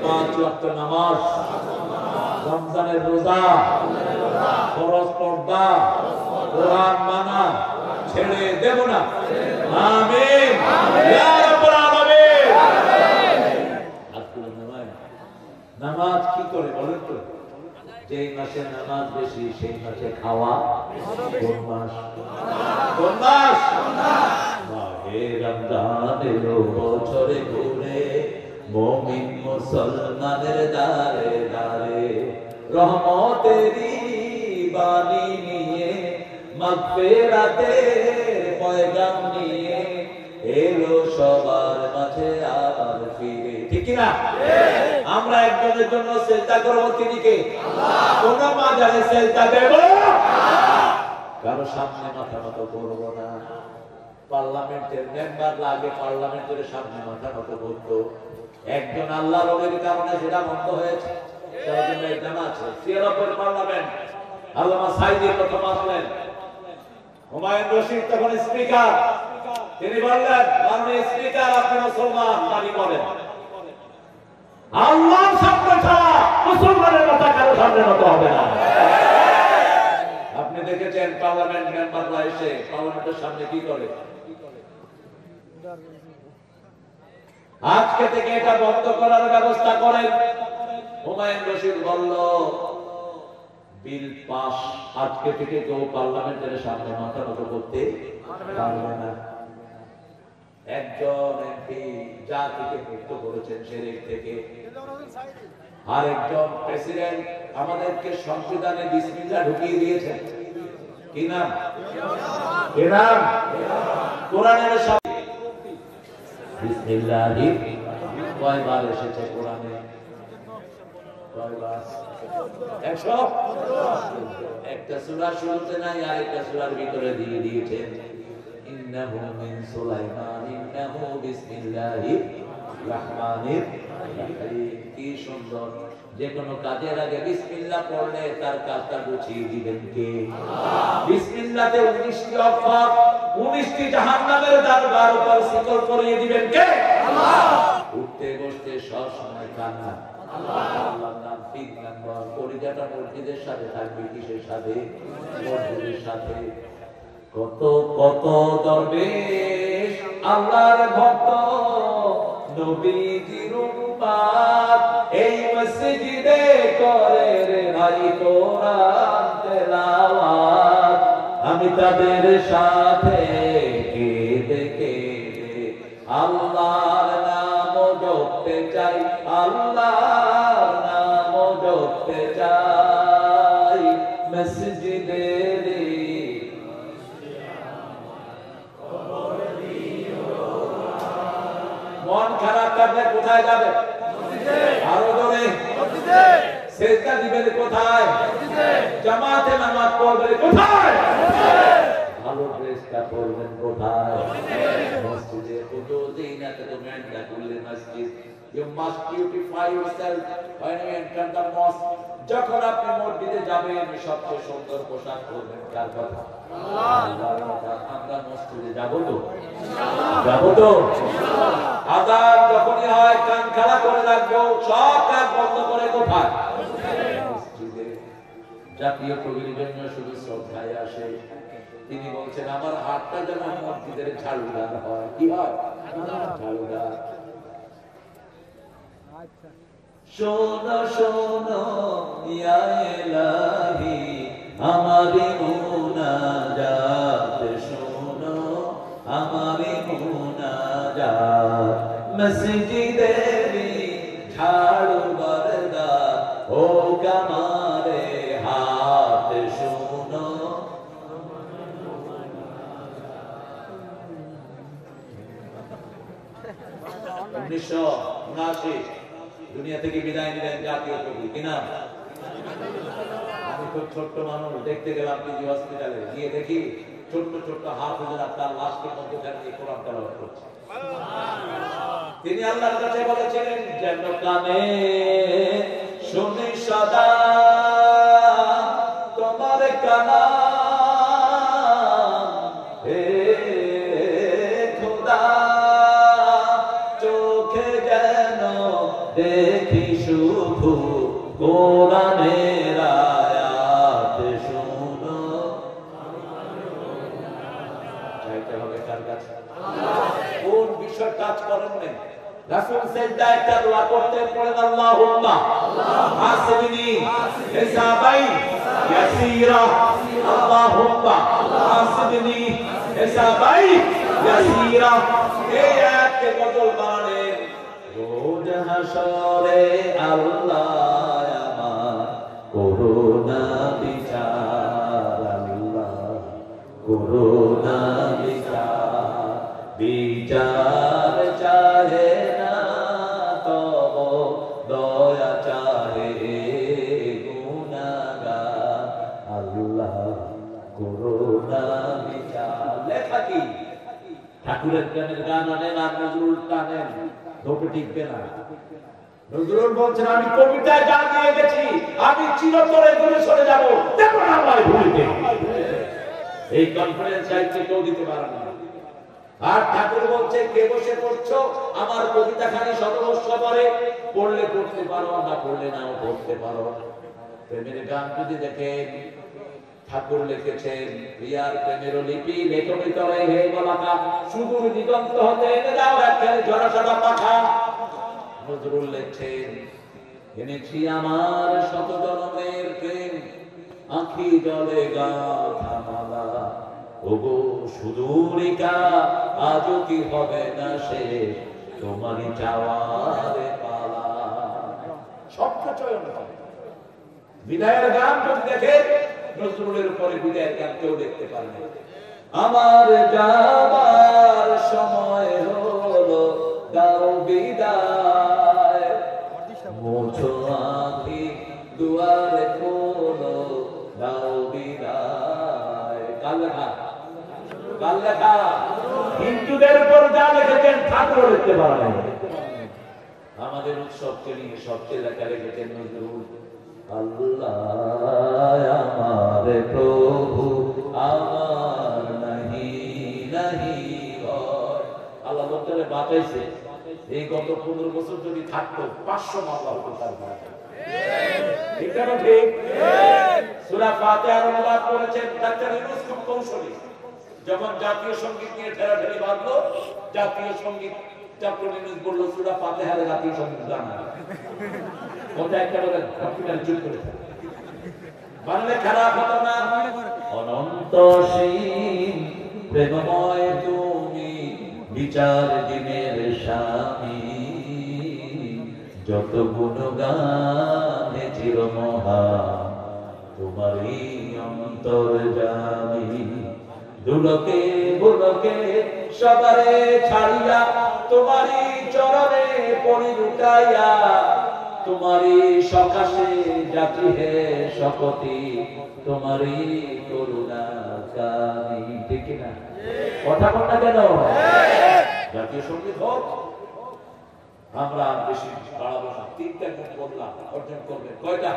5 ওয়াক্ত নামাজ, রমজানের রোজা, ফরজ পর্দা, কোরআন মানা ছেড়ে দেব না। আমিন ইয়া রাব্বুল আলামিন। নামাজ কি করে বলেন তো? যেই মাসে নামাজ বেশি সেই মাসে খাওয়া কোন মাস? কোন মাস? মাহে রমজান এলো বছরে ঘুরে, মুমিন মুসলমানের দারে দারে, রহমতেরই বাণী নিয়ে, মাগফিরাতের পয়গাম নিয়ে এলো সবার মাঝে আবার ফিরে, ঠিক না? আমরা একজনের জন্য সেজদা করব, তিনি কে? আল্লাহ। কোন মাজারে সেজদা দেব? কারো সামনে মাথা নত করব না। পার্লামেন্টের মেম্বার লাগে, পার্লামেন্টের সামনে মাথা নত করত। একজন আল্লাহর ওলির কারণে সেটা বন্ধ হয়েছে। তার জন্য একজন আছে সিয়ারফের পার্লামেন্ট, আল্লামা সাইদি প্রথম আসলেন। হুমায়ুন রশিদ তখন স্পিকার। তিনি বললেন, মাননীয় স্পিকার আপনি মুসলমান দাবি করেন, আল্লাহ সামনে ছাড়া মুসলমানের মাথা কারো সামনে নত হবে না। আপনি দেখেছেন পার্লামেন্ট মেম্বাররা এসে পার্লামেন্টের সামনে কি করে? আজকে থেকে এটা বন্ধ করার ব্যবস্থা করেন। হুমায়ুন রশিদ বলল, বিল পাস, আজকে থেকে কেউ পার্লামেন্টের সামনে মাথা নত করতে পারবে না। একজন এমপি জাতিকে মুক্ত করেছেন শিরক থেকে, আরেকজন প্রেসিডেন্ট আমাদেরকে সংবিধানে বিসমিল্লাহ ঢুকিয়ে দিয়েছেন। কি নাম? কি নাম? কোরআনের সাথে বিসমিল্লাহ কয়বার এসেছে কোরআনে? কয়বার? 100। একটা সূরা শুরুতে নাই, আরেকটা সূরার ভিতরে দিয়ে দিয়েছেন ইন্নাহু মিন সুলাইমান ইন্নাহু বিসমিল্লাহির রহমানির রহিম। কি সুন্দর! যে কোনো কাজের আগে বিসমিল্লাহ পড়লে তার কাজটা গুছিয়ে দিবেন কে? বিসমিল্লাহতে 19টি অক্ষর, 19টি জাহান্নামের দরবার উপর শিকল পরিয়ে দিবেন কে? আল্লাহ। উঠতে বসতে সব সময় কান্না আল্লাহর নাম 3 নাম্বার। পরিজাটা মসজিদের সাথে থাকবে, কিসের সাথে? মসজিদের সাথে। কত কত দরবেশ আল্লাহর ভক্ত নবীজির উম্মত এই মসজিদে করে রে ভাই কোরআন তেলাওয়াত। আমি তাদের সাথে কেঁদে কেঁদে আল্লাহর নাম জপতে চাই, আল্লাহর নাম জপতে চাই মসজিদে। মন খারাপ করলে কোথায় যাবে? আরো জোরে। সেজদা দিবেন কোথায়? জামাতে নামাজ পড়বেন কোথায়? ভালো ড্রেসটা পরবেন কোথায়? মসজিদে। হুদুদিনাতুল ইনদা কুল্লি মসজিদ। You must beautify yourself when you enter the mosque. যখন আপনি মসজিদে যাবেন সবচেয়ে সুন্দর পোশাক পরবেন। কার কথা? আল্লাহর কথা। আমরা মসজিদে যাব তো? যাব তো? আযান যখনই হয় কান খাড়া করে রাখবো, সব কাজ বন্ধ করে কোথায়? মসজিদে। জাতীয় কবির জন্য শুধু শ্রদ্ধায় আসে। তিনি বলছেন আমার হাতটা যেন মসজিদের ঝাড়ুদার হয়। কি হয়? ঝাড়ুদার। শোনো শোনো ইয়া ইলাহি আমারি মুনাজাত, শোনো আমারি মুনাজাত। মসজিদে ঝাড়ু বরদার ও কামারে হাত, শোনো। দুনিয়া থেকে বিদায় নিলেন জাতীয় কবি। কি নাম? আমি খুব ছোট্ট মানুষ, দেখতে গেলাম পিজি হসপিটালে, গিয়ে দেখি ছোট্ট ছোট্ট হাফেজরা তার লাশকে মধ্যে দিয়ে কোরআন তেলাওয়াত করছে। তিনি আল্লাহর কাছে বলেছিলেন যেন কানে শুনি সদা তোমার কালাম, হে খোদা চোখে যেন দেখি শুধু কোরআনের আয়াত, শুনো। চাইতে হবে কার কাছে? কোন বিষয় কাজ করেন নাই? রাসূল সাজদা একটা দোয়া করতেন, পড়েন আল্লাহুম্মা হাসিবনি হিসাবাই ইয়াসীরা, আল্লাহুম্মা হাসিবনি হিসাবাই ইয়াসীরা। এই আয়াতকে বদল বানালেন রোজ হাসরে আল্লাহ আমার করুণা বিচার, আল্লাহ করুণা বিচার। বিচার চাহে না তব দয়া চাহে গুনাহগার, আল্লাহ করুণা বিচার। লেখা কি? ঠাকুরের গানের গান আনেন আর নজরুল টানেন, দুটো টিকবে না। নজরুল বলছেন আমি কবিতায় গান দিয়ে গেছি, আমি চিরতরে দূরে সরে যাবো, দেখো না আমায় ভুলিতে। এই কনফারেন্স সাহিত্যে কেউ দিতে পারে না। আর ঠাকুর বলছে কে বসে পড়ছো আমার কবিতা খানি সর্বস্ব করে, পড়লে পড়তে পারো, না পড়লে নাও পড়তে পারো। প্রেমের গান যদি দেখেন, ঠাকুর লিখেছেন প্রিয়ার প্রেমের লিপি লেখনি তরে হে বলাকা, সুদূর দিগন্ত হতে এনে দাও একখানি ঝরাসাদা পাখা। নজরুল লিখছেন এনেছি আমার শত জনমের প্রেম, আঁখি জলে গাথা মালা, ওগো সুদূরিকা আজও কি হবে না সে তোমারই চাওয়ারে পালা। শব্দ চয়ন হবে। বিদায়ের গান যদি দেখে নজরুলের উপরে বিদায়ের গান কেউ দেখতে পারে না। আমার যাবার সময় হলো দাও বিদায়, মোছো আঁখি দুয়ারে খোলো দাও বিদায়। কাল লেখা হিন্দুদের উপর যা লিখেছেন ঠাকুর লিখতে পারে না। আমাদের উৎসবকে নিয়ে সবচেয়ে লেখা লিখেছেন নজরুল। আল্লাহ আমার প্রভু আমার নাহি নাহি হয়। আল্লাহ লোকটারে বাঁচাইছে। এই গত 15 বছর যদি থাকতো 500 মামলা হতো তার ভাষা। ঠিক না ঠিক? সূরা ফাতিহার অনুবাদ করেছেন ডাক্তার ইউনূস খুব কৌশলী। যখন জাতীয় সঙ্গীত নিয়ে ঠেলাঠেলি বাঁধলো, জাতীয় সঙ্গীত ডাক্তার ইউনূস বলল সূরা ফাতিহার জাতীয় সঙ্গীত গান না। ওটা একটা বলে কম্পিউটার চুপ করে বাংলা খারাপ হতো না। অনন্ত সীম প্রেমময় তুমি বিচার দিনের স্বামী, যত গুণগানে চিরমহা তোমারই অন্তর্যামী। দুলকে বুলকে সবারে ছাড়িয়া তোমারই চরণে পড়ি লুটাইয়া, তোমারই সকাশে যাচি হে শপথি তোমারই করুণা কামি। ঠিক না? কথা বল না কেন? জাতীয় সঙ্গীত হোক। আমরা বেশি বাড়াবো না। 3টা গুণ বললাম অর্জন করবে। কয়টা?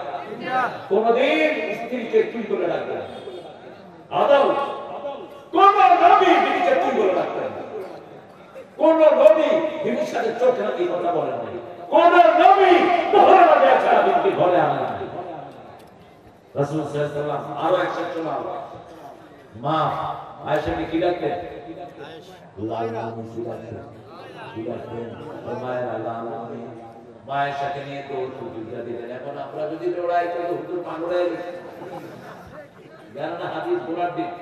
কোনদিন স্ত্রীকে তুই বলে রাখবেন না। আদৌ কোন নবী বিবিকে তুই বলে রাখবেন না। কোন নবী বিবির সাথে চোখ রাখি কথা বলেন না। কোন নবী মোহরা দেয়া ছাড়া বিবিকে ঘরে আনেন না। রাসূল সাল্লাল্লাহু আলাইহি ওয়াসাল্লাম আরো একটা শোনাও। মা আয়েশাকে কি ডাকতেন? লালমি ডাকতেন। কি ডাকতেন? মায়ের লালমি। মায়ের সাথে নিয়ে তো সুবিধা দিলেন। এখন আমরা যদি লড়াই করি হুজুর পাগড়াই জানেন না হাদিস ঘোড়ার দিক।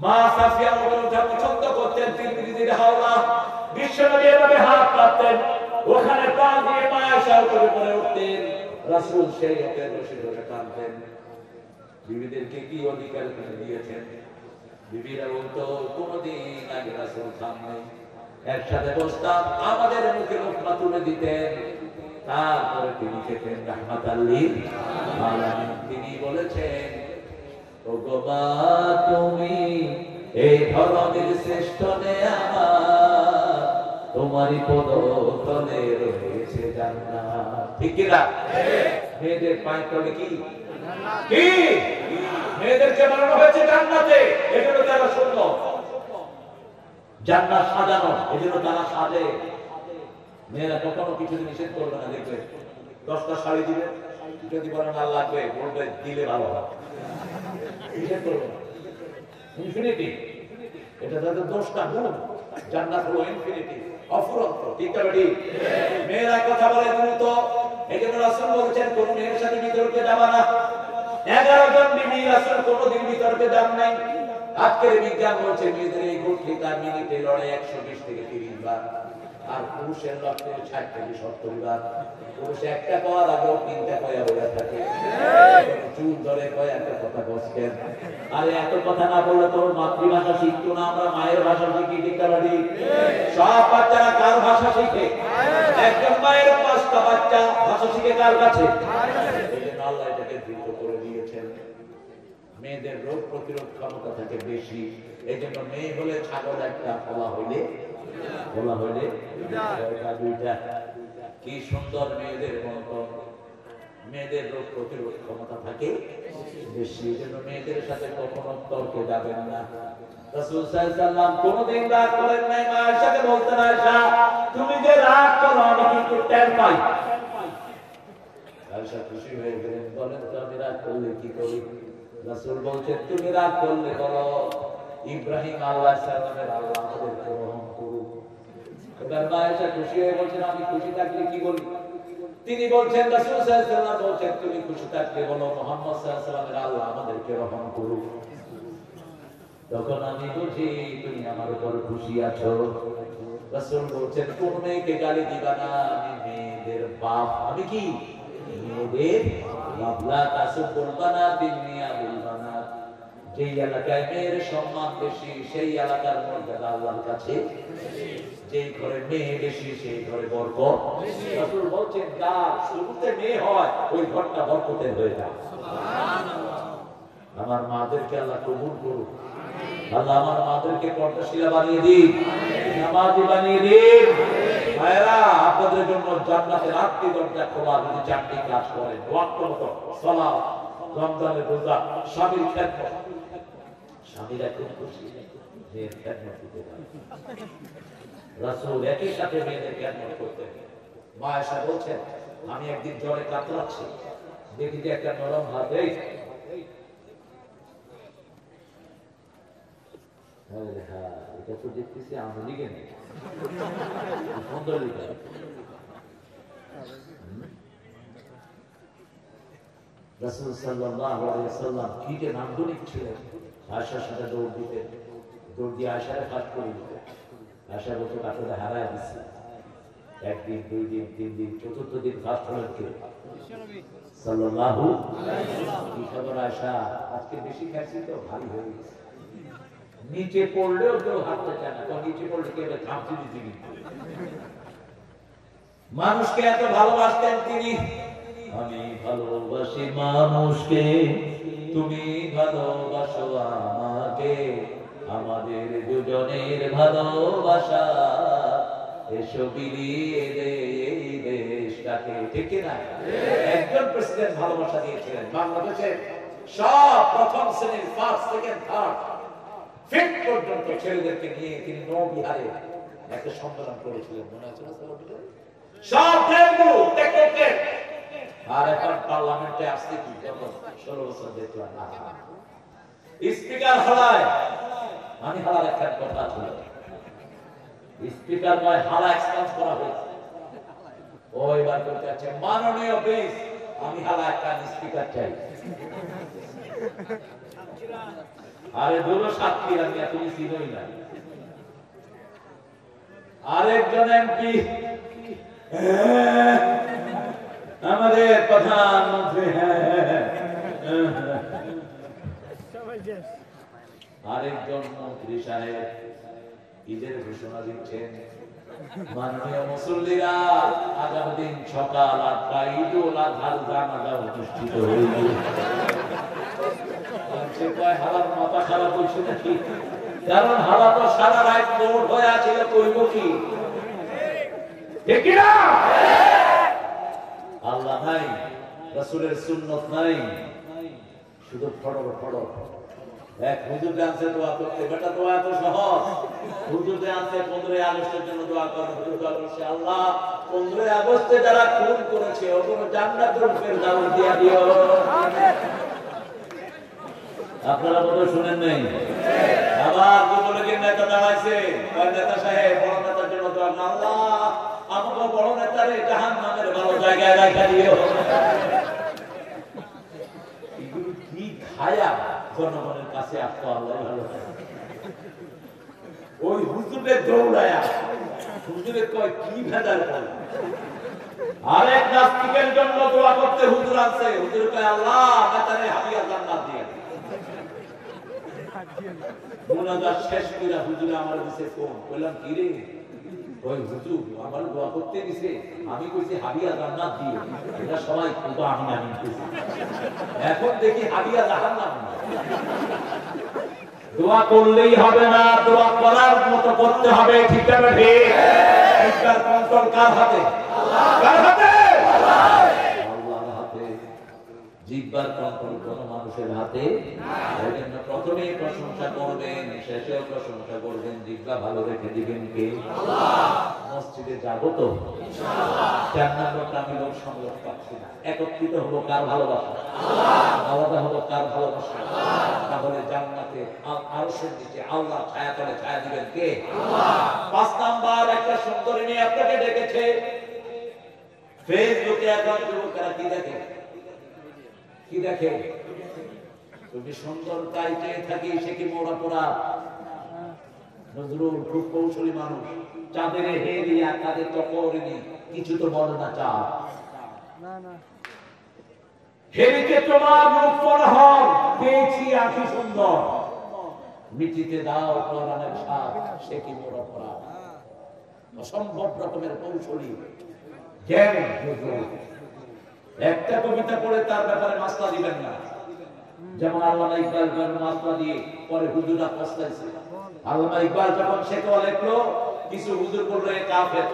মা সাফিয়া ওটা পছন্দ করতেন। তিরমিজির হাওলা বিশ্বনবী এভাবে হাত পাততেন, ওখানে পা দিয়ে মা আয়েশা উপরে পড়ে উঠতেন। রাসূল সেই হাতে বসে বসে কাঁদতেন। বিবিদেরকে কি অধিকার করে দিয়েছেন? বিবিরা বলতো কোনদিন আগে রাসূল সামনে একসাথে বসতাম, আমাদের মুখে লোকমা তুলে দিতেন, তারপরে তিনি খেতেন রাহমাতাল লিল আলামিন। তিনি বলেছেন ওগো মা তুমি এই ধরনের শ্রেষ্ঠ নেয়ামত, তোমারই পদতলে রয়েছে জান্নাত। ঠিক কি না? মেয়েদের পায়ের তলে কি কি? মেয়েদেরকে বানানো হয়েছে জান্নাতে, এজন্য তারা সুন্দর। জান্নাত সাজানো, এজন্য তারা সাজে। মেয়েরা কখনো কিছু নিষেধ করবে না। দেখবে 10টা শাড়ি দিবে, যদি বলে না লাগবে বলবে দিলে ভালো হয়। নিষেধ করবে না। ইনফিনিটি, এটা তাদের 10টা গুণ। জান্নাত হলো ইনফিনিটি, অফুরন্ত। ঠিক না বেটি? মেয়েরা কথা বলে দ্রুত, এজন্য রাসূল বলেছেন কোন মেয়ের সাথে বিতর্কে যাবা না। 11 জন বিবি রাসূল কোনদিন বিতর্কে যান নাই। আজকের বিজ্ঞান বলছে মেয়েদের এই গুঠলিটা মিনিটে লড়ে 120 থেকে 30 বার, আর পুরুষের লড়তে 60 থেকে 70 বার। পুরুষ একটা কওয়ার আগেও 3টা কয়া বলে থাকে, চুল ধরে কয় একটা কথা বলছেন। আরে এত কথা না বললে তোর মাতৃভাষা শিখতো না, আমরা মায়ের ভাষা শিখি। ঠিক না? সব বাচ্চারা কার ভাষা শিখে? একজন মায়ের 5টা বাচ্চা ভাষা শিখে কার কাছে? এইজন্য আল্লাহ এটাকে দ্রুত করে দিয়েছেন। মেয়েদের রোগ প্রতিরোধ ক্ষমতা থাকে বেশি, এইজন্য মেয়ে হলে ছাগল একটা, বলা হইলে দুইটা। কি সুন্দর মেয়েদের মন্তন। মেয়েদের রোগ প্রতিরোধ ক্ষমতা থাকে বেশি, এইজন্য মেয়েদের সাথে কখনো তর্কে যাবেন না। রাসূল সাল্লাল্লাহু আলাইহি ওয়াসাল্লাম কোনদিন রাগ করেন নাই। মা আয়েশাকে বলতেন, আয়েশা তুমি যে রাগ করো আমি কিন্তু টের পাই। আয়েশা খুশি হয়ে গেলেন, বলেন তো আমি রাগ করলে কি করি? রাসূল বলছেন তুমি রাগ করলে বলো ইব্রাহিম আলাইহিস সালামের আল্লাহ আমাদেরকে রহম করুন। এবার মা আয়েশা খুশি হয়ে বলছেন আমি খুশি থাকলে কি বলি? তিনি বলছেন রাসূল সাল্লাল্লাহু আলাইহি ওয়াসাল্লাম বলছেন তুমি খুশি থাকলে বলো মুহাম্মদ সাল্লাল্লাহু আলাইহি ওয়াসাল্লামের আল্লাহ আমাদেরকে রহম করুন। তখন আমি বুঝি তুমি আমার উপর খুশি আছো। রাসূল বলছেন কোন মেয়েকে গালি দিবা না, আমি মেয়েদের বাপ। আমি কি মেয়েদের বাবলা কাসু বলবা না, বিনিয়া বলবা না। যেই এলাকায় মেয়ের সম্মান বেশি সেই এলাকার মর্যাদা আল্লাহর কাছে যেই ঘরে মেয়ে বেশি সেই ঘরে বরকত বেশি। রাসূল বলছেন যার শুরুতে মেয়ে হয় ওই ঘরটা বরকতের হয়ে যায়। সুবহানাল্লাহ। আমার মাদেরকে আল্লাহ কবুল করুন। আল্লাহ আমার মাদেরকে পর্দাশীলা বানিয়ে দিন, নামাজি বানিয়ে দিন। ভাইরা আপনাদের জন্য জান্নাতের 8টি দরজা খোলা, যদি 4টি কাজ করেন, ওয়াক্ত মতো সালাত, রমজানের রোজা, স্বামীর খেদমত। স্বামীরা খুব খুশি মেয়ের খেদমত দিতে পারে। রাসূল একই সাথে মেয়েদের খেদমত করতেন। মা আয়েশা বলছেন আমি একদিন জ্বরে কাতরাচ্ছি, দেখি যে একটা নরম হাত এই এটা তো দেখতেছি আমি লিখে নেই সুন্দর লিখে। রাসূল সাল্লাল্লাহু আলাইহি ওয়াসাল্লাম কি যে নান্দনিক ছিলেন। আয়েশার সাথে দৌড় দিতেন, দৌড় দিয়ে আয়েশারে ফাঁস করে দিতেন। আয়েশা বলতো কাপড়ে হারায় দিচ্ছে। একদিন, 2 দিন, 3 দিন, 4th দিন ফাঁস হলেন কে? সাল্লাল্লাহু আলাইহি ওয়াসাল্লাম। কি খবর আয়েশা? আজকে বেশি খাইছি তো ভারী হয়ে গেছে। নিচে পড়লেও কেউ হাঁটতে চায় না, কারণ নিচে পড়লে কেউ থামতে দিতে কিন্তু। মানুষকে এত ভালোবাসতেন তিনি। আমি ভালোবাসি মানুষকে, তুমি ভালোবাসো আমাকে, আমাদের দুজনের ভালোবাসা এসো বিলিয়ে দে এই দেশটাকে। ঠিক না? একজন প্রেসিডেন্ট ভালোবাসা দিয়েছিলেন বাংলাদেশের সব প্রথম শ্রেণীর, ফার্স্ট, সেকেন্ড, থার্ড, ফিফথ পর্যন্ত ছেলেদেরকে নিয়ে তিনি নৌবিহারে একটা সম্মেলন করেছিলেন, মনে আছে না? সব দেবগুরু টেকনোক্রেট। আর এখন পার্লামেন্টে আসছে কি 16 বছর দেখলাম না স্পিকার হালায়। আমি হালার একটা কথা ছিল, স্পিকার নয় হালা এক্সপেন্স করা হয়েছে। ওইবার করতে আছে মাননীয় প্লিজ, আমি হালা একটা স্পিকার চাই। আরে দুটো সাক্ষী আমি এখনই চিনই না। আরেকজন এমপি আমাদের প্রধানমন্ত্রী, আরেকজন মন্ত্রী সাহেব ঈদের ঘোষণা দিচ্ছেন। মাননীয় মুসল্লিরা, আগামী দিন সকাল 8টায় ঈদুল আজহার জানাজা অনুষ্ঠিত হইবে। হালার মাথা খারাপ হয়েছে নাকি? কারণ হালা তো সারা রাত নোট হয়ে আছে, কইব কি? ঠিক না? আল্লাহ নাই, রাসূলের সুন্নাত নাই, শুধু ফড়র ফড়র। এক হুজুর জানছে দোয়া করতে, বেটা দোয়া এত সহজ। হুজুর জানছে 15 আগস্টের জন্য দোয়া করেন। হুজুর দোয়া করছে আল্লাহ 15 আগস্টে যারা খুন করেছে ওগুলো জান্নাতুল ফেরদাউস দিয়া দিও। আপনারা বলে শুনেন নাই? আবার যুবলীগের নেতা দাঁড়াইছে, নেতা সাহেব বড় নেতার জন্য দোয়া, আল্লাহ আমাকে বড় নেতারে জাহান্নামের ভালো জায়গায় রাখা দিও। এগুলো কি খায়া জনগণের কাছে আসতো আল্লাহ ভালো। ওই হুজুরে দৌড়ায়া, হুজুরে কয় কি ভেদার করে। আরেক নাস্তিকের জন্য দোয়া করতে হুজুর আছে, হুজুর কয় আল্লাহ নেতারে হাবিয়া জান্নাত দিয়ে। মোনাজাত শেষ করে হুজুর আমার কাছে ফোন কইলাম কি রে? ওই হুজুর আমার দোয়া করতে দিছে, আমি কইছি হাবিয়া জান্নাত দিয়ে। এটা সবাই কিন্তু আমি না নিতেছি, এখন দেখি হাবিয়া জাহান্নাম। দোয়া করলেই হবে না, দোয়া করার মতো করতে হবে। ঠিক আছে? ঠিক। এইটার কন্ট্রোল কার হাতে? আল্লাহ। কার হাতে? আল্লাহ। আল্লাহর হাতে। জিহ্বার কন্ট্রোল কোন মানুষের হাতে না। এজন্য প্রথমে প্রশংসা করবেন, শেষেও প্রশংসা করবেন। জিহ্বা ভালো রেখে দিবেন কে? আল্লাহ। মসজিদে যাব তো ইনশাআল্লাহ। 4 নম্বরটা আমি লোক সংগ্রহ পাচ্ছি না। একত্রিত হলো কার ভালোবাসা? আল্লাহ। আলাদা হলো কার ভালোবাসা? আল্লাহ। তাহলে জান্নাতে আরশের নিচে আল্লাহ ছায়া তলে ছায়া দিবেন কে? আল্লাহ। 5 নাম্বার একটা সুন্দরী মেয়ে আপনাকে ডেকেছে। ফেসবুকে এখন যুবকেরা কি দেখে? কি দেখে? তুমি সুন্দর তাই চেয়ে থাকি, সে কি মোড়া পোড়া। নজরুল খুব কৌশলী মানুষ, চাঁদের হেরিয়া কাদের চকরিনি, কিছু তো বলে না চাঁদ। হেরিকে তোমার রূপ পরহর পেয়েছি আঁকি সুন্দর, মিটিতে দাও প্রাণের স্বাদ, সে কি মোড়া পোড়া। অসম্ভব রকমের কৌশলী জ্ঞান নজরুল। একটা কবিতা পড়ে তার ব্যাপারে মাসলা দিবেন না। যেমন আল্লামা ইকবাল মাসলা দিয়ে পরে হুজুরা পস্তাইছে। আল্লামা ইকবাল যখন শেকওয়া লিখলো, কিছু হুজুর বললো এ কাফের।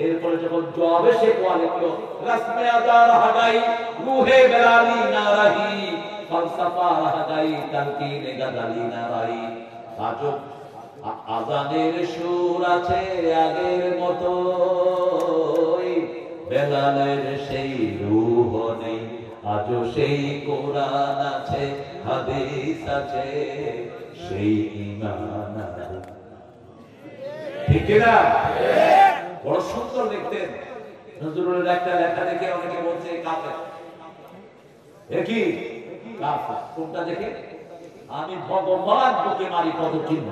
এরপরে যখন জবাবে শেকওয়া লিখলো, রাসমে আদা রহ গাই রুহে বেলালি না রহি, ফলসফা রহ গাই তালকিনে গাদালি না রহি। আজব আজানের সুর আছে আগের মতো, বেলালের সেই রূহ নেই, আজও সেই কোরআন আছে, হাদিস আছে, সেই ঈমান আছে। ঠিক না? বড় সুন্দর লিখতেন নজরুলের। একটা লেখা দেখে অনেকে বলছে কাফের। কি কাফের? কোনটা দেখে? আমি ভগবান বুকে মারি পদচিহ্ন।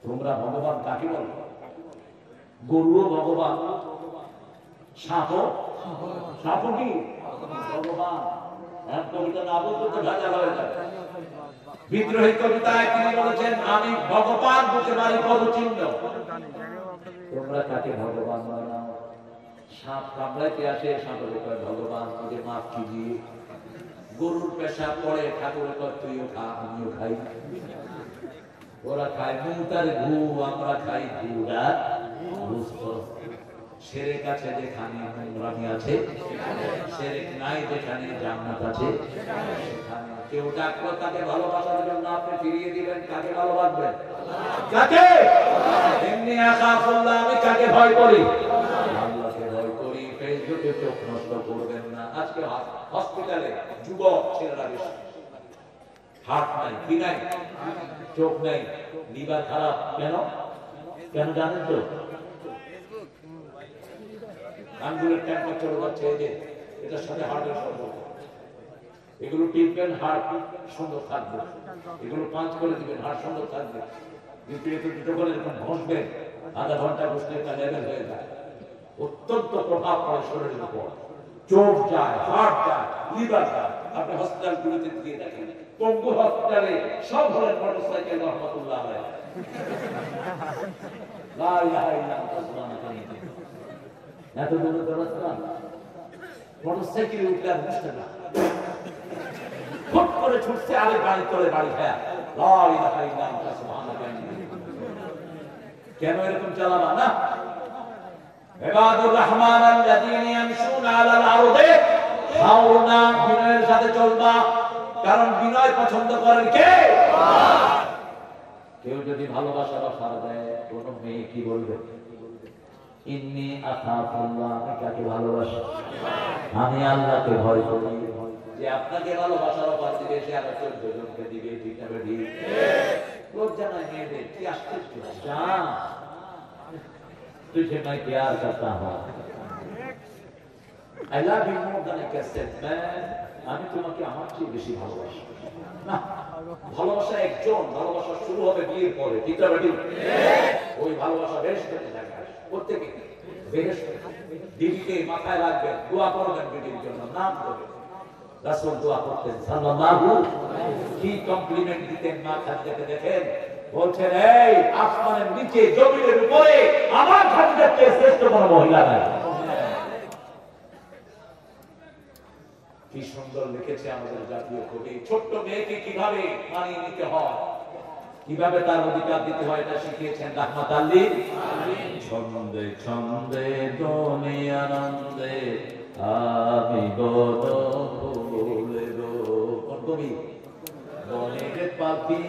তোমরা ভগবান কাকে বলো? গরুও ভগবান, সাপও কি ভগবান? কবিতা না বলতে তো ভেজাল হয়ে যাবে। বিদ্রোহী কবিতায় তিনি বলেছেন আমি ভগবান বুকে মারি পদচিহ্ন। তোমরা কাকে ভগবান বানাও? সাপ কামড়াইতে আসে, সাপের কয় ভগবান তোকে মাফ कीजिए। গরুর পেশাব পড়ে, ঠাকুরের কয় তুইও খা, আমিও খাই। ওরা খায় মুতার ঘু, আমরা খাই ঘুরা গোস্ত। শিরক আছে যেখানে নোংরামি আছে, শিরক নাই যেখানে জান্নাত আছে সেখানে। কেউ ডাকলো তাকে ভালোবাসার জন্য আপনি ফিরিয়ে দিবেন, কাকে ভালোবাসবেন? কাকে? এমনি আখাফুল্লাহ, আমি কাকে ভয় করি? আল্লাহকে ভয় করি। ফেসবুকে চোখ নষ্ট করবেন না। আজকে হসপিটালে যুবক ছেলেরা বেশি, হার্ট নাই, কি নাই, চোখ নাই, লিভার খারাপ। কেন? কেন জানেন তো? আঙ্গুলের টেম্পারেচার হচ্ছে যে এটার সাথে হার্টের সম্পর্ক। এগুলো টিপবেন, হার্ট সুন্দর থাকবে। এগুলো পাঁচ করে দিবেন, হার্ট সুন্দর থাকবে। কিন্তু একটু দুটো করে যখন ঘষবেন, আধা ঘন্টা ঘষলে একটা লেভেল হয়ে যায়। অত্যন্ত প্রভাব পড়ে শরীরের উপর। চোখ যায়, হার্ট যায়, লিভার যায়। আপনি হসপিটালগুলোতে গিয়ে দেখেন, পঙ্গু হসপিটালে সব হলেন মোটরসাইকেল রহমতুল্লাহ আলাইহি। লা ইলাহা ইল্লাল্লাহ সুবহানাল্লাহ। এত দূরে দৌড়াচ্ছিলাম, মোটরসাইকেলে উঠলে আর বুঝতে না, ফুট করে ছুটছে, আরে বাড়ি তোলে, বাড়ি খায়া। লা ইলাহা ইল্লাল্লাহ সুবহানাল্লাহ। কেন এরকম চালাবা না? ইবাদুর রহমান আল্লাযীনা ইয়ামশুনা আলাল আরদি হাওনা, বিনয়ের সাথে চলবা, কারণ বিনয় পছন্দ করেন কে? আল্লাহ। কেউ যদি ভালোবাসা সারা দেয়, কোন মেয়ে কি বলবে? ইন্নী আখাফুল্লাহ, আমি কাকে ভালোবাসি? আমি আল্লাহকে ভয় করি। যে আপনাকে ভালোবাসার অফার দিবে, সে আরো 14 জনকে দিবে। ঠিক না বেটি? লজ্জা নাই মেয়েদের? কি আশ্চর্য! জান तुझे मैं प्यार करता हूँ, I love you more than I can say, আমি তোমাকে আমার চেয়ে বেশি ভালোবাসি। না, ভালোবাসা একজন, ভালোবাসা শুরু হবে বিয়ের পরে। ঠিক না বেটি? ওই ভালোবাসা বেহেশতে থাকে। প্রত্যেকে বেহেশতে। দিদিকে মাথায় রাখবেন, দোয়া করবেন বেটির জন্য, নাম করে। রাসূল দোয়া করতেন সাল্লাল্লাহু আলাইহি, কি কমপ্লিমেন্ট দিতেন মা খাদিজাকে। দেখেন, বলছেন এই আসমানের নিচে জমিনের উপরে আমার খাদিজার চেয়ে শ্রেষ্ঠ কোনো মহিলা নাই। কি সুন্দর লিখেছে আমাদের জাতীয় কবি। ছোট্ট মেয়েকে কিভাবে মানিয়ে নিতে হয়, কিভাবে তার অধিকার দিতে হয়, এটা শিখিয়েছেন রাহমাতুল লিল আলামিন। ছন্দে ছন্দে দুনিয়া আনন্দে আমি বড় ভুলে গো। কোন কবি? বনের পাখি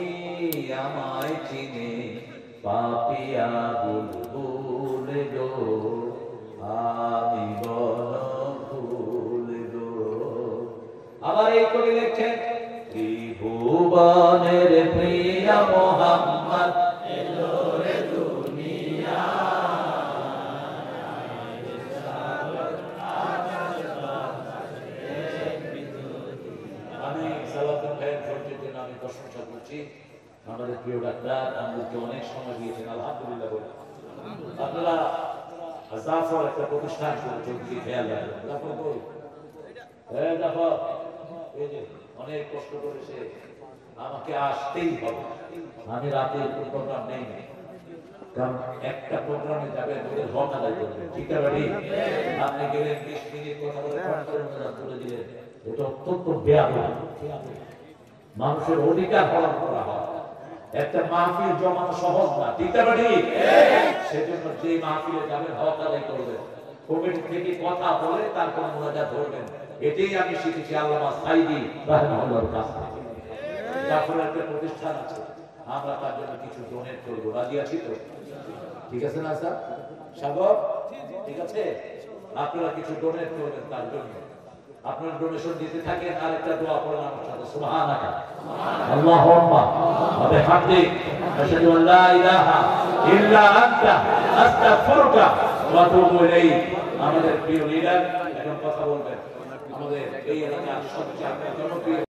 আমায় চিনে, পাপিয়া বুলবুল গো, আমি বড় ভুল গো। আবার এই কবি লিখছেন, ত্রিভুবনের প্রিয় মুহাম্মদ এলো রে দুনিয়া, প্রিয় ডাক্তার আমাদেরকে অনেক সময় দিয়েছেন, আলহামদুলিল্লাহ বলে। আপনারা জাফর একটা প্রতিষ্ঠান করেছেন, খেয়াল রাখবেন। জাফর বল, জাফর এই যে অনেক কষ্ট করেছে, আমাকে আসতেই হবে। আমি রাতে প্রোগ্রাম নেই, কারণ একটা প্রোগ্রামে যাবেন ওদের হক আদায় করবেন, ঠিক আছে? আপনি গেলেন 20 মিনিট কথা বলে তুলে দিলেন, এটা অত্যন্ত বেয়াদবি। মানুষের অধিকার পালন করা হয়, একটা মাহফিল জমানো সহজ না, ঠিক আছে? সেজন্য যে মাহফিলে যাবেন হক আদায় করবেন, কমিটি থেকে কথা বলে তারপর মোনাজাত ধরবেন। এটাই আমি শিখেছি আল্লামা সাইদি রাহিমাহুল্লাহর কাছ থেকে। জাফরের একটা প্রতিষ্ঠান আছে, আমরা তার জন্য কিছু ডোনেট করবো, রাজি আছি তো? ঠিক আছে না স্যার? সাগর ঠিক আছে? আপনারা কিছু ডোনেট করবেন তার জন্য। আপনারা ডোনেশন দিতে থাকেন, আরেকটা দোয়া পড়েন আমার সাথে, সুবহানাকা আল্লাহুম্মা ওয়া বিহামদিক আশহাদু আল লা ইলাহা ইল্লা আনতা আস্তাগফিরুকা ওয়া আতুবু ইলাইক। আমাদের প্রিয় লিডার এখন কথা বলবেন, আমাদের এই এলাকার সবচেয়ে জনপ্রিয়